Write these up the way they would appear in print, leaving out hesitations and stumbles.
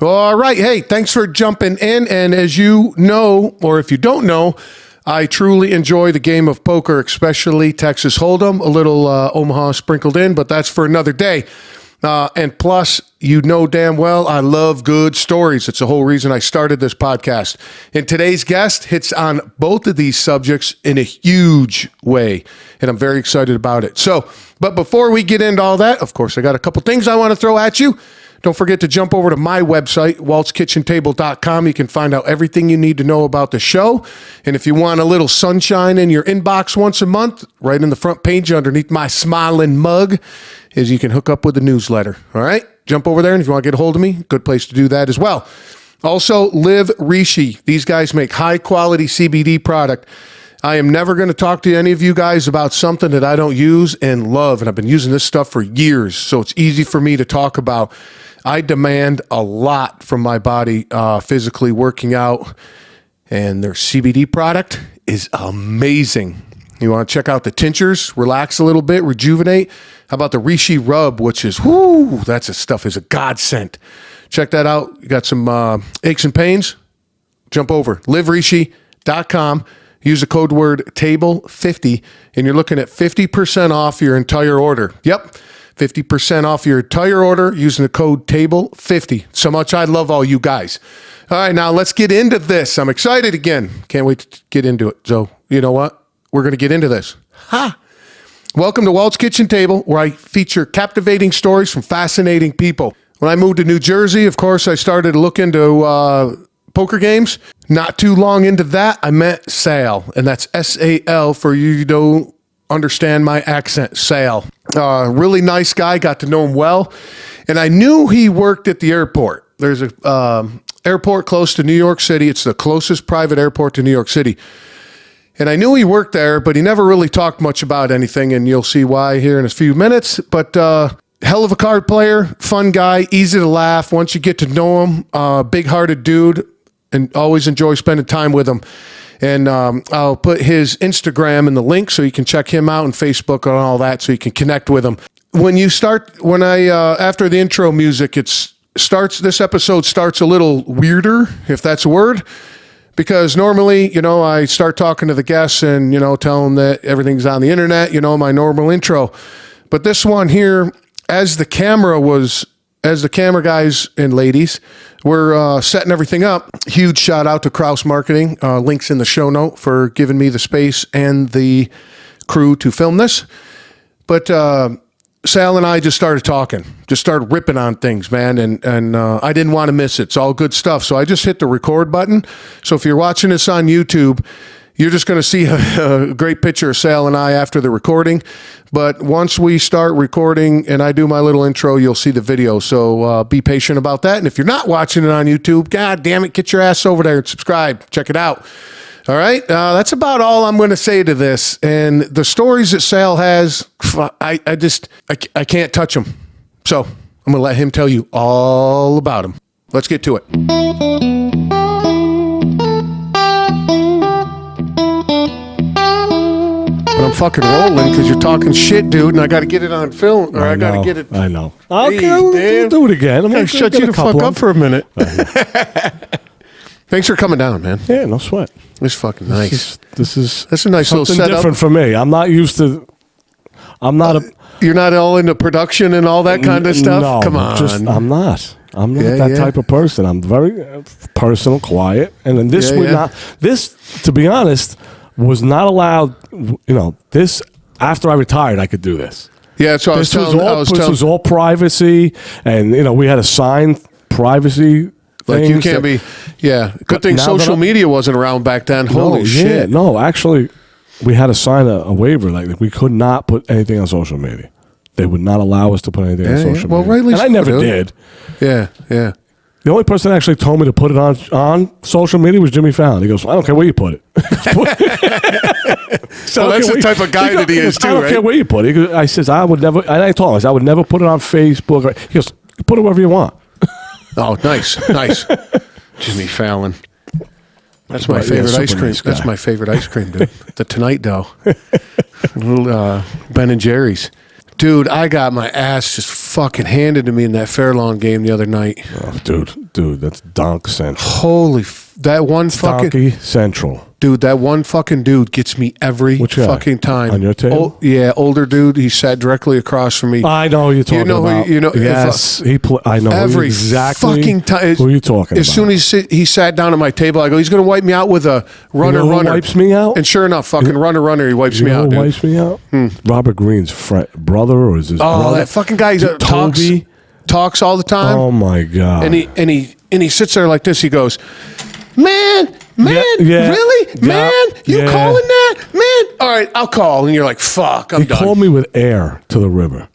All right. Hey, thanks for jumping in. And as you know, or if you don't know, I truly enjoy the game of poker, especially Texas Hold'em, a little Omaha sprinkled in, but that's for another day. And plus, you know damn well I love good stories. It's the whole reason I started this podcast. And today's guest hits on both of these subjects in a huge way, and I'm very excited about it. But before we get into all that, of course, I got a couple things I want to throw at you. Don't forget to jump over to my website, waltzkitchentable.com. You can find out everything you need to know about the show. And if you want a little sunshine in your inbox once a month, right in the front page underneath my smiling mug is you can hook up with the newsletter. All right? Jump over there, and if you want to get a hold of me, good place to do that as well. Also, Live Rishi. These guys make high-quality CBD product. I am never going to talk to any of you guys about something that I don't use and love, and I've been using this stuff for years, so it's easy for me to talk about. I demand a lot from my body physically working out, and their CBD product is amazing. You want to check out the tinctures, relax a little bit, rejuvenate. How about the Rishi Rub, which is, that stuff is a godsend. Check that out. You got some aches and pains? Jump over, liverishi.com. Use the code word TABLE50, and you're looking at 50% off your entire order. Yep. 50% off your entire order using the code TABLE50. So much I love all you guys. All right, now let's get into this. I'm excited again. Can't wait to get into it. So, you know what? We're going to get into this. Welcome to Walt's Kitchen Table, where I feature captivating stories from fascinating people. When I moved to New Jersey, of course, I started to look into poker games. Not too long into that, I met Sal, and that's S-A-L for you don't understand my accent, Sal. Really nice guy, got to know him well. And I knew he worked at the airport. There's a airport close to New York City. It's the closest private airport to New York City. And I knew he worked there, but he never really talked much about anything, and you'll see why here in a few minutes. But hell of a card player, fun guy, easy to laugh once you get to know him. Big-hearted dude, and always enjoy spending time with him. And I'll put his Instagram in the link so you can check him out, and Facebook and all that so you can connect with him. After the intro music, this episode starts a little weirder, if that's a word, because normally, I start talking to the guests and, tell them that everything's on the internet, my normal intro. But this one here, as the camera guys and ladies were setting everything up, huge shout out to Kraus Marketing, links in the show note for giving me the space and the crew to film this. But Sal and I just started talking, just started ripping on things, man, and I didn't want to miss it. It's all good stuff. So I just hit the record button. So if you're watching this on YouTube, you're just going to see a great picture of Sal and I after the recording. But once we start recording and I do my little intro, you'll see the video. So be patient about that. And if you're not watching it on YouTube, God damn it, get your ass over there and subscribe. Check it out. All right. That's about all I'm going to say to this. And the stories that Sal has, I can't touch them. So I'm going to let him tell you all about them. Let's get to it. But I'm fucking rolling because you're talking shit, dude, and I got to get it on film, or I got to get it. I know. Okay, we'll do it again. I'm going to shut you the fuck up for a minute. Thanks for coming down, man. Yeah, no sweat. It's fucking nice. That's a nice little setup. Different for me. I'm not used to. You're not all into production and all that kind of stuff. No, come on. I'm not that type of person. I'm very personal, quiet, and then this This, to be honest, was not allowed. This after I retired, I could do this. Yeah, so this was all privacy, and we had a signed privacy. Like you can't be, Good thing social media wasn't around back then. Holy shit! No, actually, we had to sign a waiver. Like we could not put anything on social media. They would not allow us to put anything on social media. Rightly and I never did. Yeah. The only person that actually told me to put it on social media was Jimmy Fallon. He goes, I don't care where you put it. So that's the type of guy that he is too, right? I don't care where you put it. I says, I would never, and I told him, I would never put it on Facebook. He goes, put it wherever you want. Oh, nice. Jimmy Fallon. That's my favorite ice cream. That's my favorite ice cream, dude. The Tonight Dough. Little Ben and Jerry's. Dude, I got my ass just fucking handed to me in that Fairlawn game the other night. Oh, dude, that's Donk Central. Holy, that one fucking... Donkey Central. Dude, that one fucking dude gets me every fucking time. On your table? Yeah, older dude. He sat directly across from me. I know who you're talking about. Yes, I know every exactly fucking time. who you're talking as about. As soon as he sat down at my table, I go, he's going to wipe me out with a runner. Who wipes me out? And sure enough, fucking runner, he wipes me out, dude. Wipes me out? Robert Greene's brother, or is his brother? Oh, that fucking guy talks all the time. Oh, my God. And he sits there like this. He goes, Man, really? Yeah, Man, you calling that? Man, all right, I'll call. And you're like, fuck, I'm done. He called me with air to the river.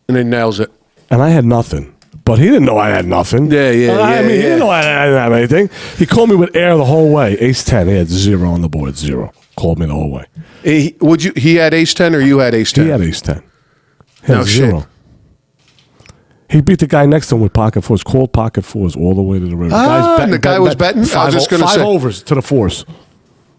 And he nails it. And I had nothing. But he didn't know I had nothing. Yeah. He didn't know I didn't have anything. He called me with air the whole way. Ace 10. He had 0 on the board. 0. Called me the whole way. He had ace 10 or you had ace 10? He had ace 10. He had 0. Shit. He beat the guy next to him with pocket fours, called pocket fours all the way to the river. The guy was betting? I was just going to say. 5 overs to the fours.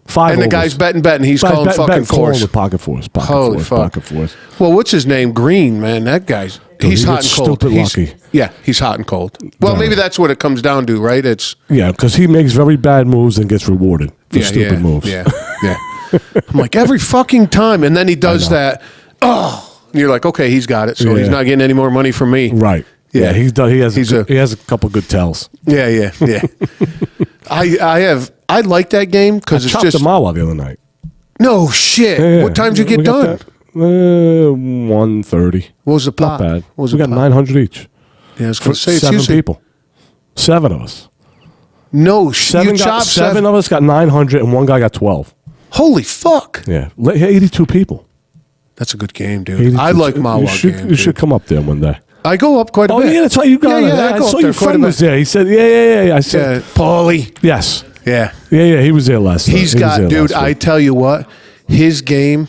5 and overs. The guy's betting. He's calling fucking fours. With pocket fours. Holy fuck. Pocket fours. Well, what's his name? Green, man. That guy's... Dude, he's hot and cold. Stupid lucky. Yeah, he's hot and cold. Well, maybe that's what it comes down to, right? Yeah, because he makes very bad moves and gets rewarded for stupid moves. Yeah. I'm like, every fucking time. And then he does that. Oh, and you're like, okay, he's got it. So he's not getting any more money from me. Right. Yeah, he has a couple good tells. Yeah. I like that game because it's just... chopped the Mawa the other night. No shit. Yeah. What time did you get done? 1:30. What was the pot? Not bad. We got 900 each. Yeah, I was going to say, 7 people. 7 of us. No, seven of us got 900 and one guy got 12. Holy fuck. Yeah, 82 people. That's a good game, dude. I like Mawa game. You should come up there one day. I go up quite a bit. Oh, yeah, that's right. You got it. I saw your friend was there. He said, yeah. I said, Paulie. Yes. Yeah. Yeah, he was there last night. Dude, I tell you what, his game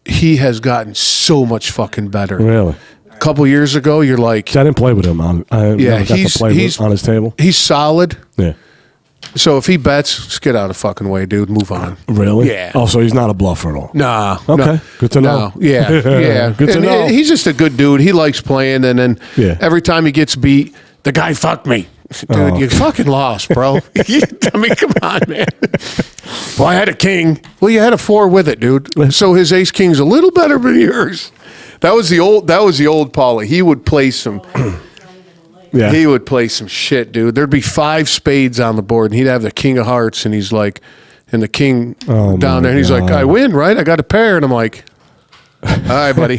he has gotten so much fucking better. Really? A couple years ago, you're like... I didn't play with him. I never got to play on his table. He's solid. Yeah. So if he bets, just get out of the fucking way, dude. Move on. Really? Yeah. Oh, so he's not a bluffer at all? Nah. Okay. No. Good to know. No. Yeah. Good to know. He's just a good dude. He likes playing, and then every time he gets beat, the guy fucked me. Dude, you fucking lost, bro. I mean, come on, man. Well, I had a king. Well, you had a 4 with it, dude. So his ace king's a little better than yours. That was the old Paulie. He would play some... Yeah. He would play some shit, dude. There'd be 5 spades on the board, and he'd have the king of hearts, and he's like, and the king down there, and he's like, I win, right? I got a pair, and I'm like, all right, buddy.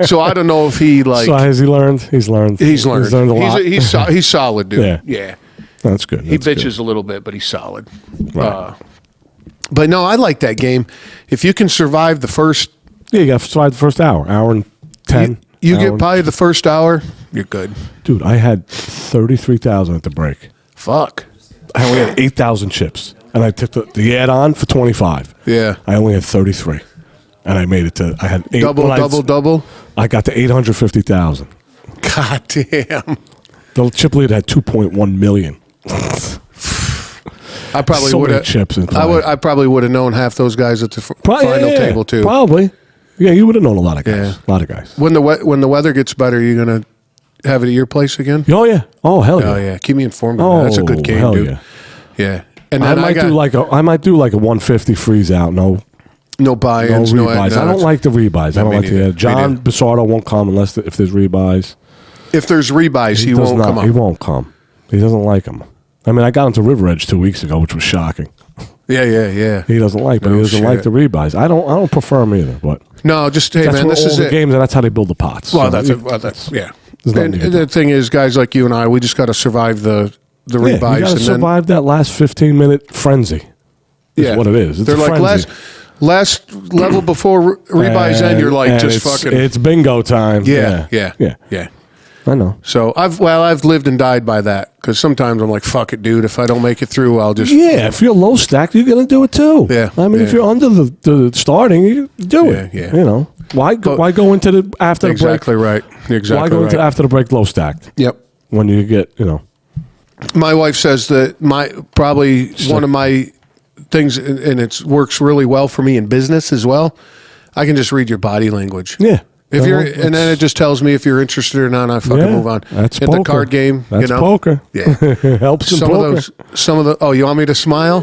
So I don't know if he like. So has he learned? He's learned. He's learned. He's learned a lot. He's solid, dude. Yeah. That's good. He bitches a little bit, but he's solid. Right. But no, I like that game. If you can survive the first. Yeah, you got to survive the first hour and 10. You get probably the first hour, you're good. Dude, I had 33,000 at the break. Fuck. I only had 8,000 chips. And I took the add-on for 25. Yeah. I only had 33. And I made it to, I had 8. Double. I got to 850,000. God damn. The chip lead had 2.1 million. I probably would have chips. I probably would have known half those guys at the final table too. Probably. Yeah, you would have known a lot of guys. Yeah. A lot of guys. When the weather gets better, you're gonna have it at your place again? Oh yeah. Oh hell yeah. Oh yeah. Keep me informed. That's a good game, dude. Yeah. And then I might do like a 150 freeze out. No buy-ins. No rebuys. I don't like the rebuys. I don't like the. John Bissardo won't come unless if there's rebuys. If there's rebuys, he won't come up. He won't come. He doesn't like them. I mean, I got into River Edge 2 weeks ago, which was shocking. Yeah. He doesn't like, but he doesn't like the rebuys. I don't prefer them either. But no, just hey man, this is the games, and that's how they build the pots. Well, that's yeah. And the thing is, guys like you and I, we just got to survive the rebuys. You got to survive that last 15-minute frenzy. Is what it is. It's They're like last level before rebuys end. You're like just fucking. It's bingo time. Yeah. I know. So I've lived and died by that because sometimes I'm like, fuck it, dude. If I don't make it through, I'll just. Yeah, if you're low stacked, you're gonna do it too. Yeah. I mean, if you're under the starting, you do it. Yeah. You know, why go into the after the break? Exactly right. Why go into after the break low stacked? Yep. When you get, My wife says that one of my things, and it works really well for me in business as well. I can just read your body language. Yeah. If and then it just tells me if you're interested or not. I fucking move on. That's Hit poker. the card game. That's poker. Yeah, helps in poker. Some of the. Oh, you want me to smile?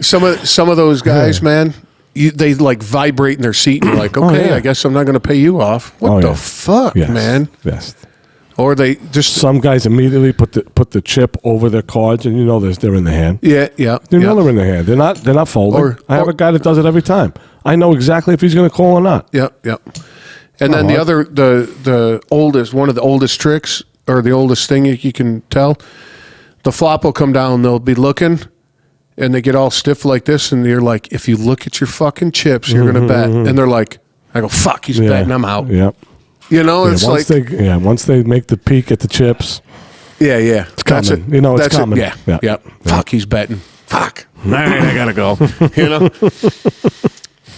some of those guys, man. They like vibrate in their seat and you're like, okay, I guess I'm not going to pay you off. What the fuck, man? Yes. Or they just some guys immediately put the chip over their cards, and they're in the hand. Yeah. They're in the hand. They're not folding. I have a guy that does it every time. I know exactly if he's going to call or not. Yep. And then the oldest, one of the oldest tricks or the oldest thing you can tell, the flop will come down. They'll be looking. And they get all stiff like this, and you're like, if you look at your fucking chips, you're going to bet. And they're like, I go, fuck, he's betting, I'm out. Yep. It's once they make the peek at the chips. Yeah. It's coming. It's coming. Yeah. Fuck, he's betting. Fuck. All right, I got to go.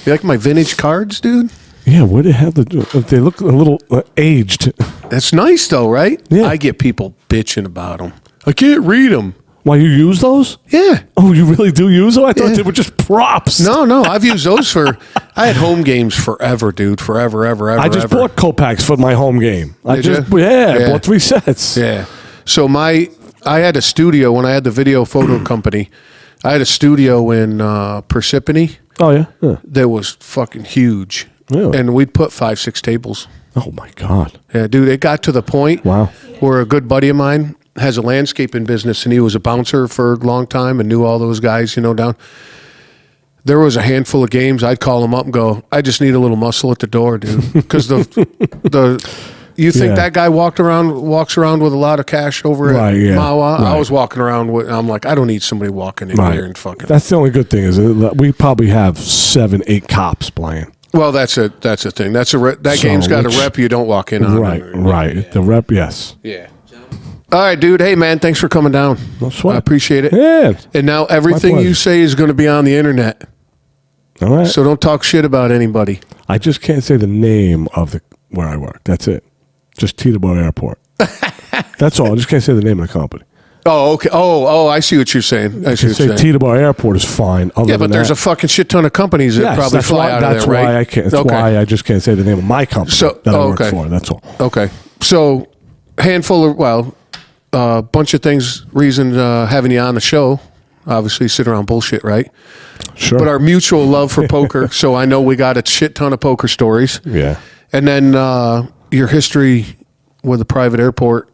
You like my vintage cards, dude? Yeah, what the hell? They look a little aged. That's nice, though, right? Yeah. I get people bitching about them. I can't read them. Why, you use those? Yeah. Oh, you really do use them? I thought they were just props. No. I've used those I had home games forever, dude. Forever. I just bought Kopaks for my home game. I bought 3 sets. Yeah. So I had a studio when I had the video photo company. I had a studio in Parsippany. Oh, yeah? That was fucking huge. Really? And we'd put 5-6 tables. Oh, my God. Yeah, dude, it got to the point where a good buddy of mine has a landscaping business, and he was a bouncer for a long time and knew all those guys, down. There was a handful of games I'd call him up and go, I just need a little muscle at the door, dude. Because you think that guy walks around with a lot of cash over at Mawa? Right. I was walking around I'm like, I don't need somebody walking in here and fucking. That's the only good thing is we probably have 7-8 cops playing. Well, that's a thing. That game's got a rep you don't walk in on. Right. Yeah. The rep, yes. Yeah. All right, dude. Hey, man, thanks for coming down. No sweat. I appreciate it. Yeah. And now everything you say is going to be on the internet. All right. So don't talk shit about anybody. I just can't say the name of where I work. That's it. Just Teterboro Airport. That's all. I just can't say the name of the company. Oh, okay. Oh, I see what you're saying. Teterboro Airport is fine. But there's a fucking shit ton of companies that probably fly out of there, right? That's why I just can't say the name of my company that I work for. That's all. Okay. So, a bunch of reasons having you on the show. Obviously, sit around bullshit, right? Sure. But our mutual love for poker, so I know we got a shit ton of poker stories. Yeah. And then your history with the private airport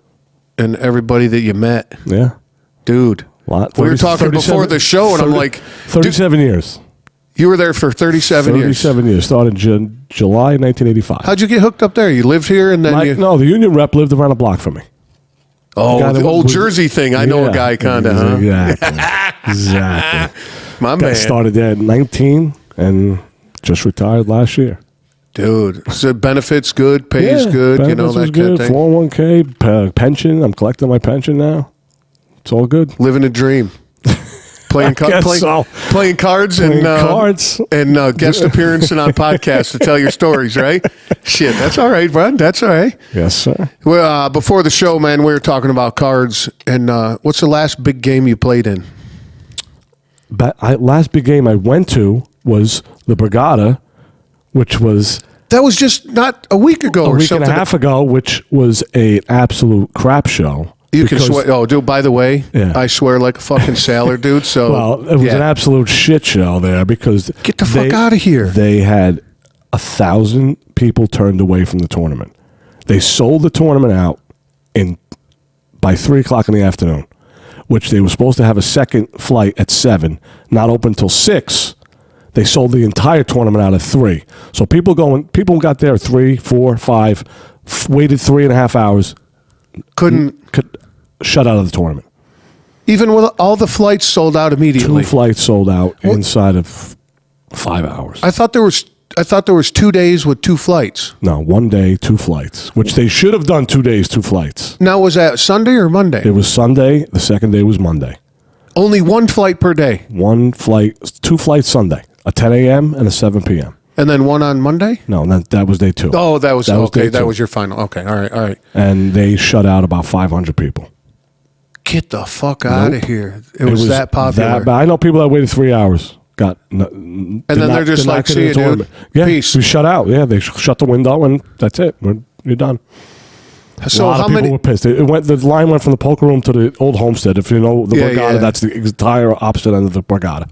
and everybody that you met. Yeah. Dude. We were talking before the show, and I'm like... 37 years. You were there for 37 years. 37 years. Started July 1985. How'd you get hooked up there? You lived here, and then No, the union rep lived around a block from me. Oh, the old Jersey thing. I know a guy kind of, huh? Exactly. My man. Started there at 19 and just retired last year. Dude, so benefits good, pays good, that kind of thing. 401k, pension. I'm collecting my pension now. It's all good. Living a dream. Playing cards and guest appearances on podcasts to tell your stories, right? Shit, that's all right, bud. That's all right. Yes, sir. Well, before the show, man, we were talking about cards. And what's the last big game you played in? Last big game I went to was the Brigada, which was... That was just not a week ago or something. A week and a half ago, which was an absolute crap show. You can swear. Oh, dude, by the way, I swear like a fucking sailor, dude. So, well, it was an absolute shit show there because... Get the fuck out of here. They had 1,000 people turned away from the tournament. They sold the tournament out by 3 o'clock in the afternoon, which they were supposed to have a second flight at 7, not open till 6. They sold the entire tournament out at 3. So people got there at 3, 4, 5, waited 3.5 hours. Could shut out of the tournament. Even with all the flights sold out immediately. 2 flights sold out inside of 5 hours. I thought there was 2 days with 2 flights. No, 1 day, 2 flights, which they should have done 2 days, 2 flights. Now, was that Sunday or Monday? It was Sunday. The second day was Monday. Only 1 flight per day? 1 flight, 2 flights Sunday, a 10 a.m. and a 7 p.m. And then 1 on Monday? No, that was day 2. Oh, that was okay. That was your final. Okay, all right. And they shut out about 500 people. Get the fuck out of here. It was that popular. I know people that waited 3 hours. And then they're just like, see you, dude. Yeah, Peace. we shut out. Yeah, they shut the window, and that's it. You're done. So a lot of people were pissed. The line went from the poker room to the old homestead. If you know the Borgata, that's the entire opposite end of the Borgata.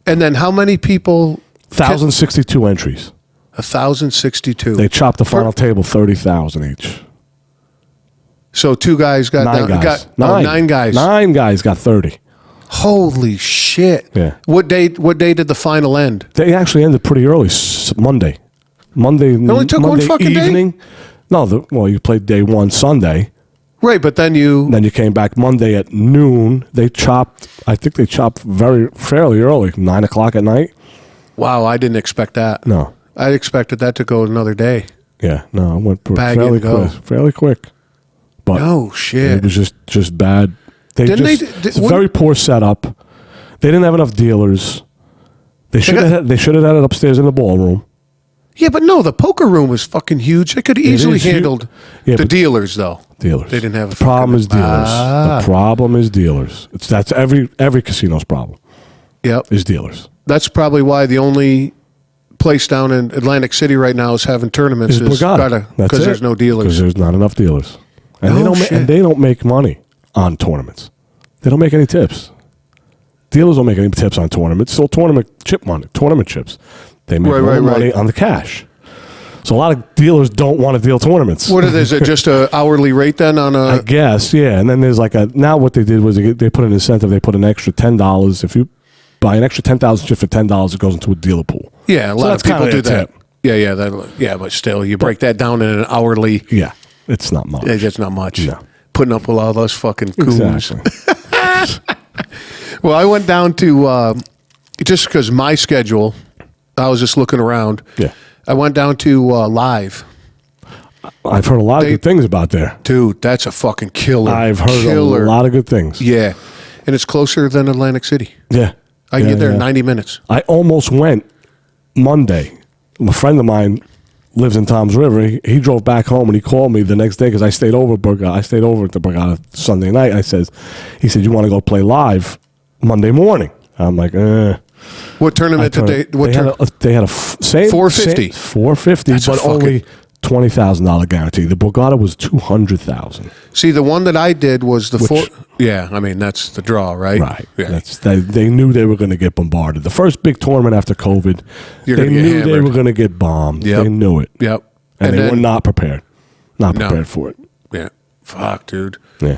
And then how many people? 1,062 entries. 1,062. They chopped the final table 30,000 each. So two guys got 9 guys. 9 guys. 9 guys got 30. Holy shit! Yeah. What day did the final end? They actually ended pretty early. Monday. It only took Monday one fucking evening. day. No, you played day 1 Sunday. Right, but then you came back Monday at noon. I think they chopped fairly early, 9 o'clock at night. Wow, I didn't expect that. No. I expected that to go another day. Yeah, no, it went Fairly quick. But oh shit! It was just bad. It's a very poor setup. They didn't have enough dealers. They should have had it upstairs in the ballroom. Yeah, but no, the poker room was fucking huge. They could have easily handled the dealers, though. Dealers. They didn't have the problem is dealers. The problem is dealers. That's every casino's problem. Yep, is dealers. That's probably why the only place down in Atlantic City right now is having tournaments because there's no dealers. Because there's not enough dealers, and they don't make money on tournaments. They don't make any tips. Dealers don't make any tips on tournaments. Still tournament chips. They make more money on the cash. So a lot of dealers don't want to deal tournaments. Is it just an hourly rate then on a? I guess, yeah. And then there's now what they did was they put an incentive. They put an extra $10. If you buy an extra 10,000 chip for $10, it goes into a dealer pool. Yeah, a lot of people do that. Yeah, but still, you break that down in an hourly. Yeah, it's not much. It's not much. No. Putting up with all those fucking coons. Exactly. Well, I went down to just because my schedule. I was just looking around. Yeah. I went down to Live. I've heard a lot of good things about there. Dude, that's a fucking killer. I've heard a lot of good things. Yeah. And it's closer than Atlantic City. Yeah. I can get there in 90 minutes. I almost went Monday. A friend of mine lives in Toms River. He drove back home and he called me the next day because I stayed over at the Borgata Sunday night. He said, you want to go play Live Monday morning? I'm like, What tournament did they? They had a same 450. 450, but only $20,000 guarantee. The Borgata was $200,000. See, the one that I did was Yeah, I mean that's the draw, right? Right. Yeah. They knew they were going to get bombarded. The first big tournament after COVID, they knew they were going to get bombed. Yep. They knew it. Yep. And they were not prepared. Not prepared for it. Yeah. Fuck, dude. Yeah.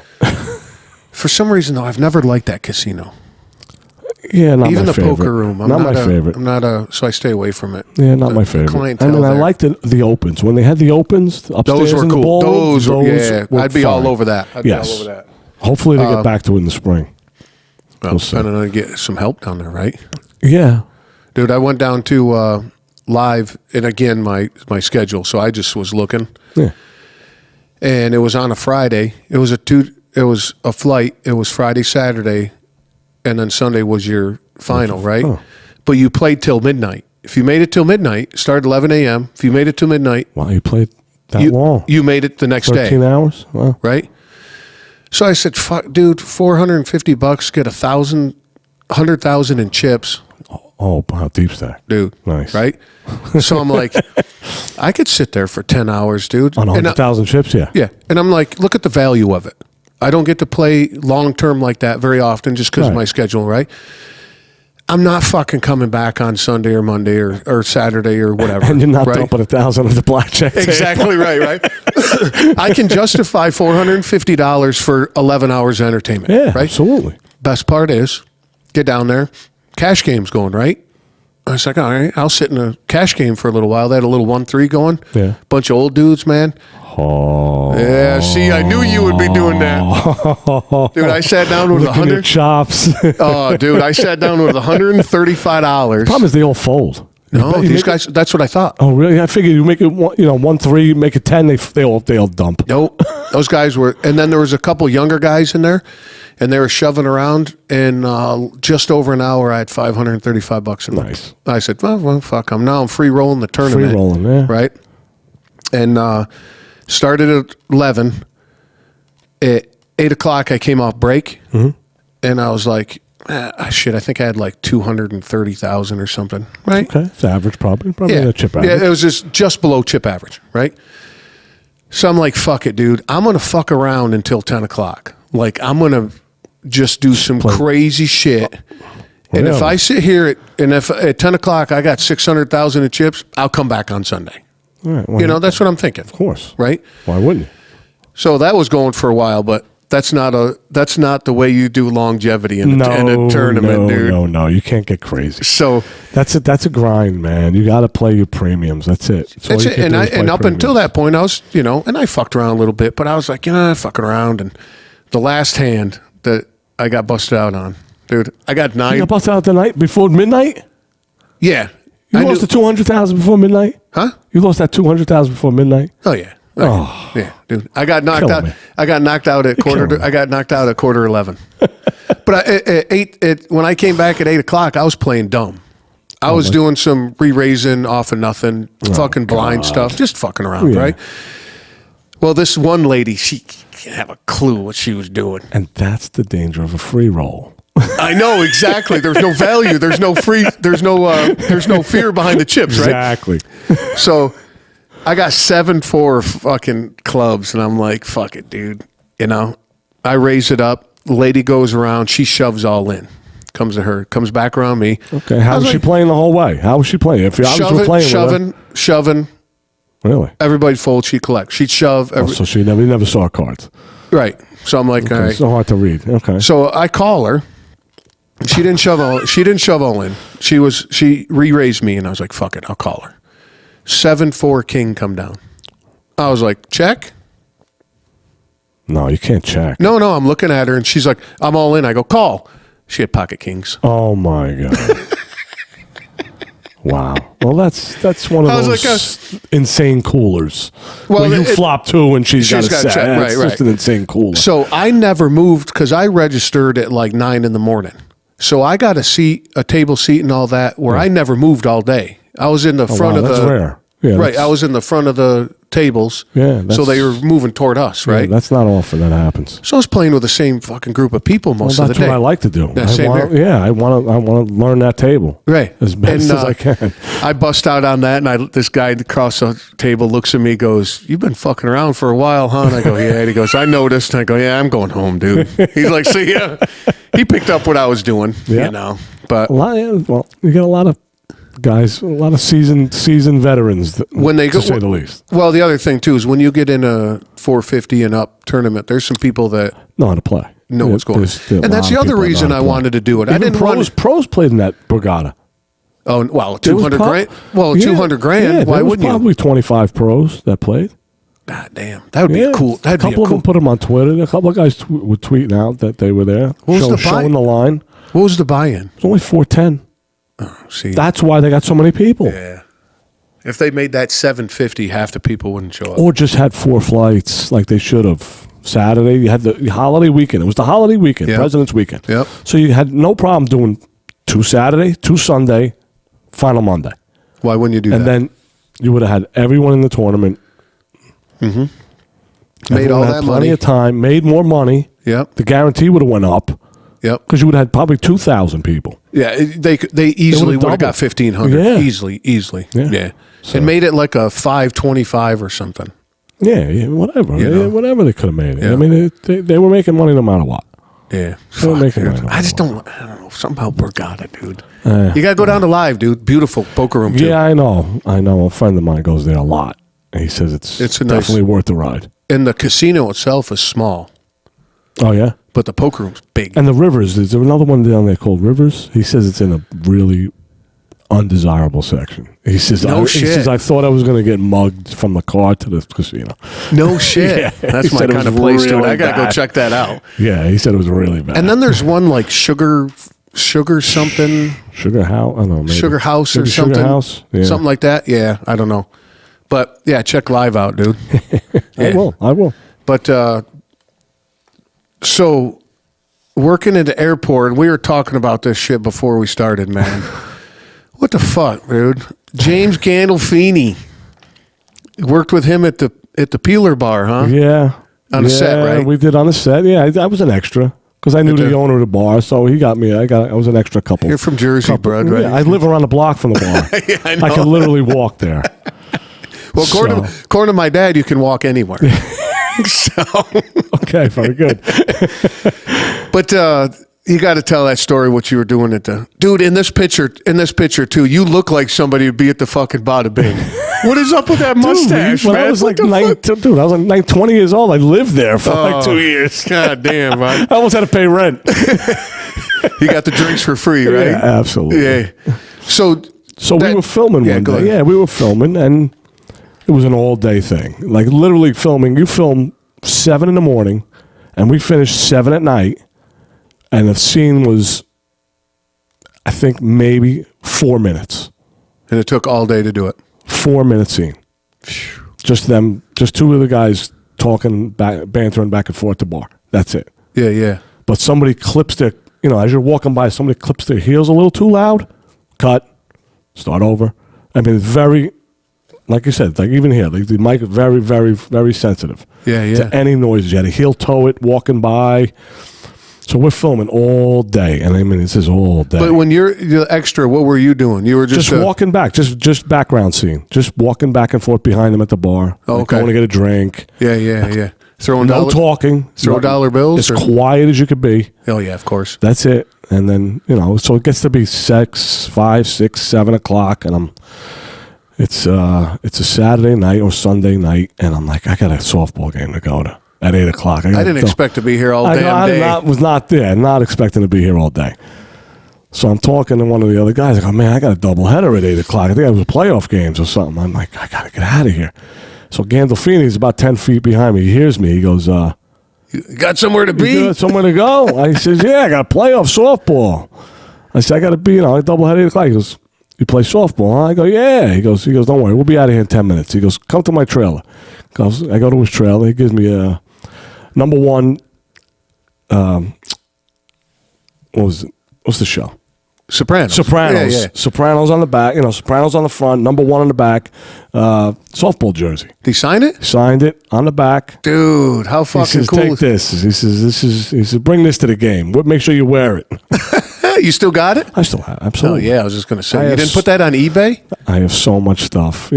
For some reason, though, I've never liked that casino. Yeah, not even my favorite. Even the poker room. I'm not my favorite. I'm not so I stay away from it. Yeah, not my favorite. I mean, I liked the opens. When they had the opens upstairs those were in cool. the ballroom, those were I'd be fine. all over that. Yes. Hopefully they get back to it in the spring. Well, depending on get some help down there, right? Yeah. Dude, I went down to Live, and again, my schedule, so I just was looking. Yeah. And it was on a Friday. It was a flight. It was Friday, Saturday, and then Sunday was your final, right? Oh. But you played till midnight. If you made it till midnight, started 11 a.m. If you made it till midnight. Wow, you played that long. You made it the next 13 day. hours? Wow. Right? So I said, fuck, dude, $450, get 100,000 in chips. Oh, wow, deep stack. Dude. Nice. Right? So I'm like, I could sit there for 10 hours, dude. On 100,000 chips, yeah. Yeah. And I'm like, look at the value of it. I don't get to play long-term like that very often just because of my schedule, right? I'm not fucking coming back on Sunday or Monday or Saturday or whatever. And you're not dumping 1,000 of the blackjack table. Exactly right? I can justify $450 for 11 hours of entertainment. Yeah, right? Absolutely. Best part is, get down there, cash game's going, right? I was like, all right, I'll sit in a cash game for a little while. They had a little 1-3 going. Yeah. Bunch of old dudes, man. Oh. Yeah, see, I knew you would be doing that. Dude, I sat down with $100 chops. Oh, dude, I sat down with $135. Problem is they all fold. No, these guys, that's what I thought. Oh, really? I figured you make it 1-3, make it 10, they all dump. Nope. Those guys were, and then there was a couple younger guys in there, and they were shoving around, and just over an hour, I had $535 in them. Nice. I said, well, fuck, I'm free rolling the tournament. Free rolling, yeah. Right? And started at 11. At 8 o'clock, I came off break, and I was like, shit, I think I had like 230,000 or something, right? Okay, it's average, probably Yeah. a chip average. Yeah, it was just below chip average, right? So I'm like, fuck it, dude. I'm going to fuck around until 10 o'clock. Like, I'm going to just do some crazy shit. And Really? if I sit here at 10 o'clock, I got 600,000 in chips, I'll come back on Sunday. All right, well, That's what I'm thinking. of course. Right? Why wouldn't you? So that was going for a while, but that's not the way you do longevity in a tournament, dude. No, you can't get crazy. So that's a grind, man. You got to play your premiums. That's it. That's it. And up until that point, I was, and I fucked around a little bit, but I was like, fucking around. And the last hand that I got busted out on, dude, I got 9. You got busted out the night before midnight? Yeah. You lost the 200,000 before midnight? Huh? You lost that 200,000 before midnight? Oh yeah. Oh. Yeah, dude. I got knocked out. Me. I got knocked out at quarter 11. But when I came back at 8 o'clock, I was playing dumb. I was doing some re-raising off of nothing, fucking blind stuff, just fucking around, right? Well, this one lady, she didn't have a clue what she was doing. And that's the danger of a free roll. I know, exactly. There's no value. There's no fear behind the chips, right? Exactly. So I got 7-4 fucking clubs, and I'm like, fuck it, dude. I raise it up. The lady goes around. She shoves all in. Comes to her. Comes back around me. Okay. How was she playing the whole way? How was she playing? If Shoving. Really? Everybody fold. She collects. She'd shove. So she never saw cards. Right. So I'm like, all right. So hard to read. Okay. So I call her. She didn't shove all in. She re-raised me, and I was like, fuck it, I'll call her. 7-4 king come down. I was like, check? No, you can't check. No, I'm looking at her, and she's like, I'm all in. I go, call. She had pocket kings. Oh my God. Wow. Well, that's one of those insane coolers. Well, where you flop 2 and she's got a set. Check. Right. Just an insane cooler. So I never moved because I registered at like 9 in the morning. So I got a table seat and all that where I never moved all day. I was in the front of that's rare. Yeah, right. I was in the front of the tables. Yeah. So they were moving toward us, right? Yeah, that's not often that happens. So I was playing with the same fucking group of people most of the day. That's what I like to do. I want to learn that table. Right. As best as I can. I bust out on that, and this guy across the table looks at me, goes, "You've been fucking around for a while, huh?" And I go, "Yeah." And he goes, "I noticed." And I go, "Yeah, I'm going home, dude." He's like, "See ya." He picked up what I was doing, But you get a lot of guys, a lot of seasoned veterans when they go, to say the least. Well, the other thing too is when you get in a 450 and up tournament, there's some people that know how to play, know what's going on, and that's the other reason I wanted to do it. Even pros played in that Borgata. Oh well, 200 grand. Well, 200 grand. Yeah, why wouldn't you? Probably 25 pros that played. God damn, that would be cool. A couple of them put them on Twitter. A couple of guys were tweeting out that they were there, showing the line. What was the buy-in? It was only $410. Oh, see, that's why they got so many people. Yeah. If they made that 750, half the people wouldn't show up. Or just had 4 flights like they should have. Saturday, you had the holiday weekend. It was the holiday weekend, President's weekend. Yep. So you had no problem doing 2 Saturday, 2 Sunday, final Monday. Why wouldn't you do that? And then you would have had everyone in the tournament. Mm-hmm. Made all that money. Plenty of time. Made more money. Yep. The guarantee would have went up. Yep. Because you would have had probably 2,000 people. Yeah, they easily would have got 1,500. Yeah. Easily. Yeah. So. And made it like a 525 or something. Yeah, whatever. Whatever they could have made it. Yeah. I mean, they were making money no matter what. Yeah. They were making money I don't know. Something about Borgata, dude. You got to go down to Live, dude. Beautiful poker room, too. Yeah, I know. A friend of mine goes there a lot. And he says it's definitely worth the ride. And the casino itself is small. Oh, yeah? But the poker room's big. And the Rivers, is there another one down there called Rivers? He says it's in a really undesirable section. He says, I thought I was going to get mugged from the car to the casino. No shit. Yeah, that's my kind of place, dude. I got to go check that out. Yeah, he said it was really bad. And then there's one like Sugar something. Sugar House? I don't know. Maybe. Sugar House or something. Sugar House? Yeah. Something like that. Yeah, I don't know. But yeah, check Live out, dude. Yeah. I will. But so working at the airport, we were talking about this shit before we started, man. What the fuck, dude? James Gandolfini. Worked with him at the Peeler Bar, huh? Yeah. On the set, right? We did on the set. Yeah, I was an extra because I knew the owner of the bar, so he got me. I was an extra couple. You're from Jersey, bud, right? Yeah, I live around the block from the bar. Yeah, I know. I can literally walk there. Well, according to my dad, you can walk anywhere. So okay, very good. But you got to tell that story. What you were doing at the dude in this picture too. You look like somebody would be at the fucking Bada Bing. What is up with that mustache, dude, man? I was like 20 years old. I lived there for like 2 years. God damn, man. I almost had to pay rent. You got the drinks for free, right? Yeah, absolutely. Yeah. So we were filming one day. Yeah, we were filming, and it was an all-day thing. Like literally filming. You film 7 in the morning, and we finished 7 at night, and the scene was, I think, maybe 4 minutes. And it took all day to do it. 4-minute scene. Just them, just two of the guys talking, bantering back and forth to bar. That's it. Yeah, yeah. But somebody clips their, as you're walking by, somebody clips their heels a little too loud. Cut. Start over. I mean, it's very, like you said, like even here, like the mic is very, very, very sensitive. Yeah, yeah. To any noises. You had to heel toe it walking by. So we're filming all day, and I mean, this is all day. But when you're the extra, what were you doing? You were just walking back, just background scene, just walking back and forth behind them at the bar. Oh, okay. Going to get a drink. Yeah, yeah, yeah. Throwing talking. Throw dollar bills. As quiet as you could be. Oh yeah, of course. That's it. And then so it gets to be 5, 6, 7 o'clock, and it's a Saturday night or Sunday night, and I'm like, I got a softball game to go to. At 8 o'clock. I didn't expect to be here all damn day. I was not there, not expecting to be here all day. So I'm talking to one of the other guys. I go, man, I got a doubleheader at 8 o'clock. I think it was playoff games or something. I'm like, I got to get out of here. So Gandolfini's about 10 feet behind me. He hears me. He goes, you got somewhere to be? You got somewhere to go? I says, yeah, I got playoff softball. I said, I got to be, a doubleheader at 8 o'clock. He goes, you play softball, huh? I go, yeah. He goes, don't worry. We'll be out of here in 10 minutes. He goes, come to my trailer. I go to his trailer. He gives me a number one, what's the show? Sopranos. Yeah, yeah. Sopranos on the back, Sopranos on the front, number one on the back, softball jersey. Did he sign it? Signed it on the back. Dude, how fucking he says, cool. Take this. He says, bring this to the game. Make sure you wear it. You still got it? I still have, absolutely. Oh, yeah, I was just going to say. You didn't put that on eBay? I have so much stuff.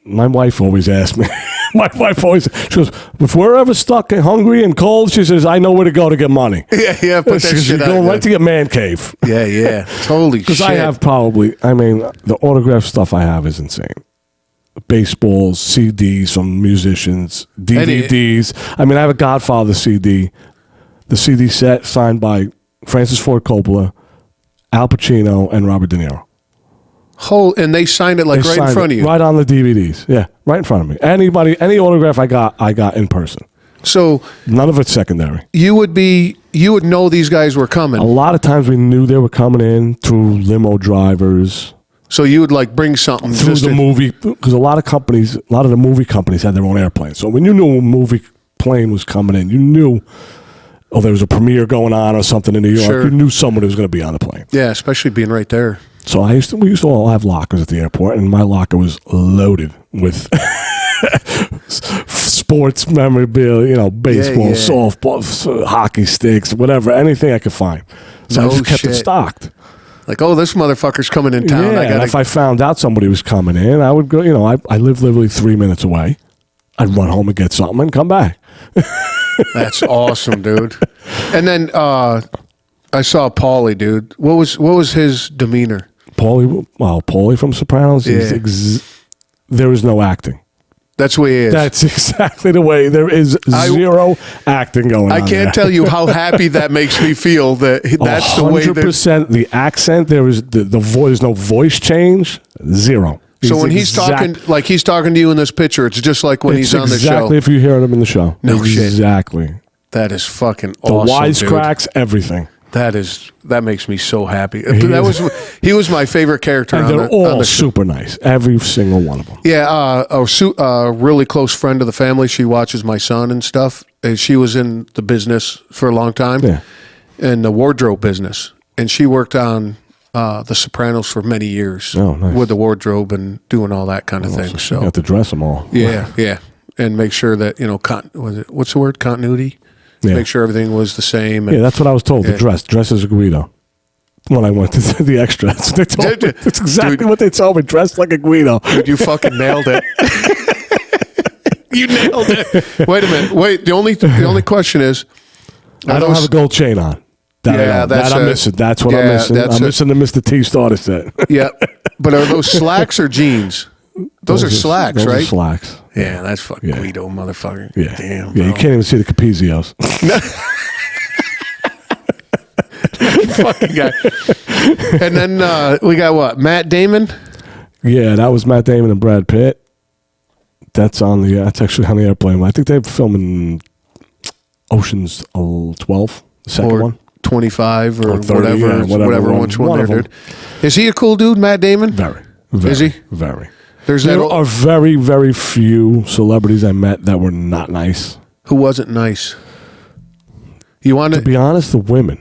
My wife always asks me. My wife always, she goes, if we're ever stuck and hungry and cold, she says, I know where to go to get money. Yeah, put that shit out. Go right to your man cave. Yeah. Holy shit. Because I have the autograph stuff I have is insane. Baseballs, CDs from musicians, DVDs. I have a Godfather CD. The CD set signed by Francis Ford Coppola, Al Pacino, and Robert De Niro. And they signed it right in front of you, right on the DVDs. Yeah, right in front of me. Any autograph I got in person. So none of it's secondary. You would know these guys were coming. A lot of times we knew they were coming in through limo drivers. So you would bring something through the movie, because a lot of the movie companies had their own airplanes. So when you knew a movie plane was coming in, you knew. Oh, there was a premiere going on or something in New York. Sure. You knew someone was going to be on the plane. Yeah, especially being right there. So we used to all have lockers at the airport, and my locker was loaded with sports memorabilia, baseball, softball, hockey sticks, whatever, anything I could find. So I just kept it stocked. Like, this motherfucker's coming in town. Yeah, and if I found out somebody was coming in, I would go, I live literally 3 minutes away. I'd run home and get something and come back. That's awesome, dude. And then I saw Paulie, dude. What was his demeanor? Paulie from Sopranos. Yeah. There is no acting. That's the way he is. That's exactly the way. There is zero acting going on. I can't tell you how happy that makes me feel. That's the way. 100%. The accent. There is the voice. There's no voice change. Zero. So when he's talking, like he's talking to you in this picture, it's just like when he's on the show. Exactly if you hear him in the show. No shit. Exactly. That is fucking awesome. The wisecracks, everything. That makes me so happy. He was my favorite character. And they're all super nice. Every single one of them. Yeah, a really close friend of the family. She watches my son and stuff. And she was in the business for a long time, in the wardrobe business, and she worked on The Sopranos for many years. Oh, nice. With the wardrobe and doing all that kind of thing. So you have to dress them all. Yeah, and make sure that what's the word? Continuity. Yeah. make sure everything was the same. And, Yeah, that's what I was told. The dress as a Guido. When I went to the extras, they told me, that's exactly what they told me. Dressed like a Guido. Dude, you fucking nailed it. You nailed it. Wait a minute. Wait. The only question is, I don't have a gold chain on. That I'm missing. That's what I'm missing. I'm missing the Mr. T starter set. Yeah, but are those slacks or jeans? Those are slacks, those right? Are slacks. Yeah, that's fucking Guido, motherfucker. Yeah, damn. Yeah, you can't even see the Capizios. Fucking guy. And then we got what? Matt Damon. Yeah, that was Matt Damon and Brad Pitt. That's actually on the airplane. I think they're filming Ocean's 12, the second one. 25 or 30, whatever which one there, dude. Is he a cool dude, Matt Damon? Very. Is he? Very. There are very, very few celebrities I met that were not nice. Who wasn't nice? You want to be honest, the women.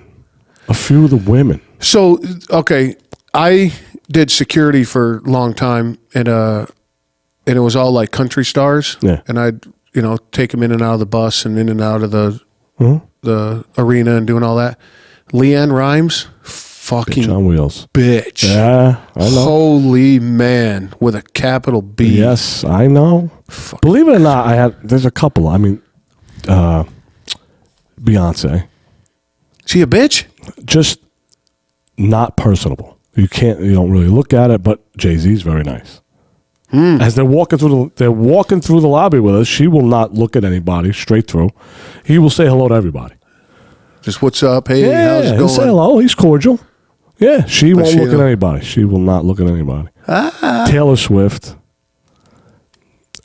A few of the women. So, okay, I did security for a long time, and it was all like country stars. Yeah. And I'd, take them in and out of the bus and in and out of the arena and doing all that. Leanne Rimes, fucking bitch on wheels. Bitch. Yeah, I know. Holy man, with a capital B. Yes, I know. Believe it or not, there's a couple. I mean, Beyonce. She a bitch? Just not personable. You don't really look at it, but Jay-Z's very nice. As they're walking through the lobby with us, she will not look at anybody straight through. He will say hello to everybody. Just what's up? Hey, how's it going? He'll say hello. He's cordial. Yeah, she won't look at anybody. She will not look at anybody. Taylor Swift.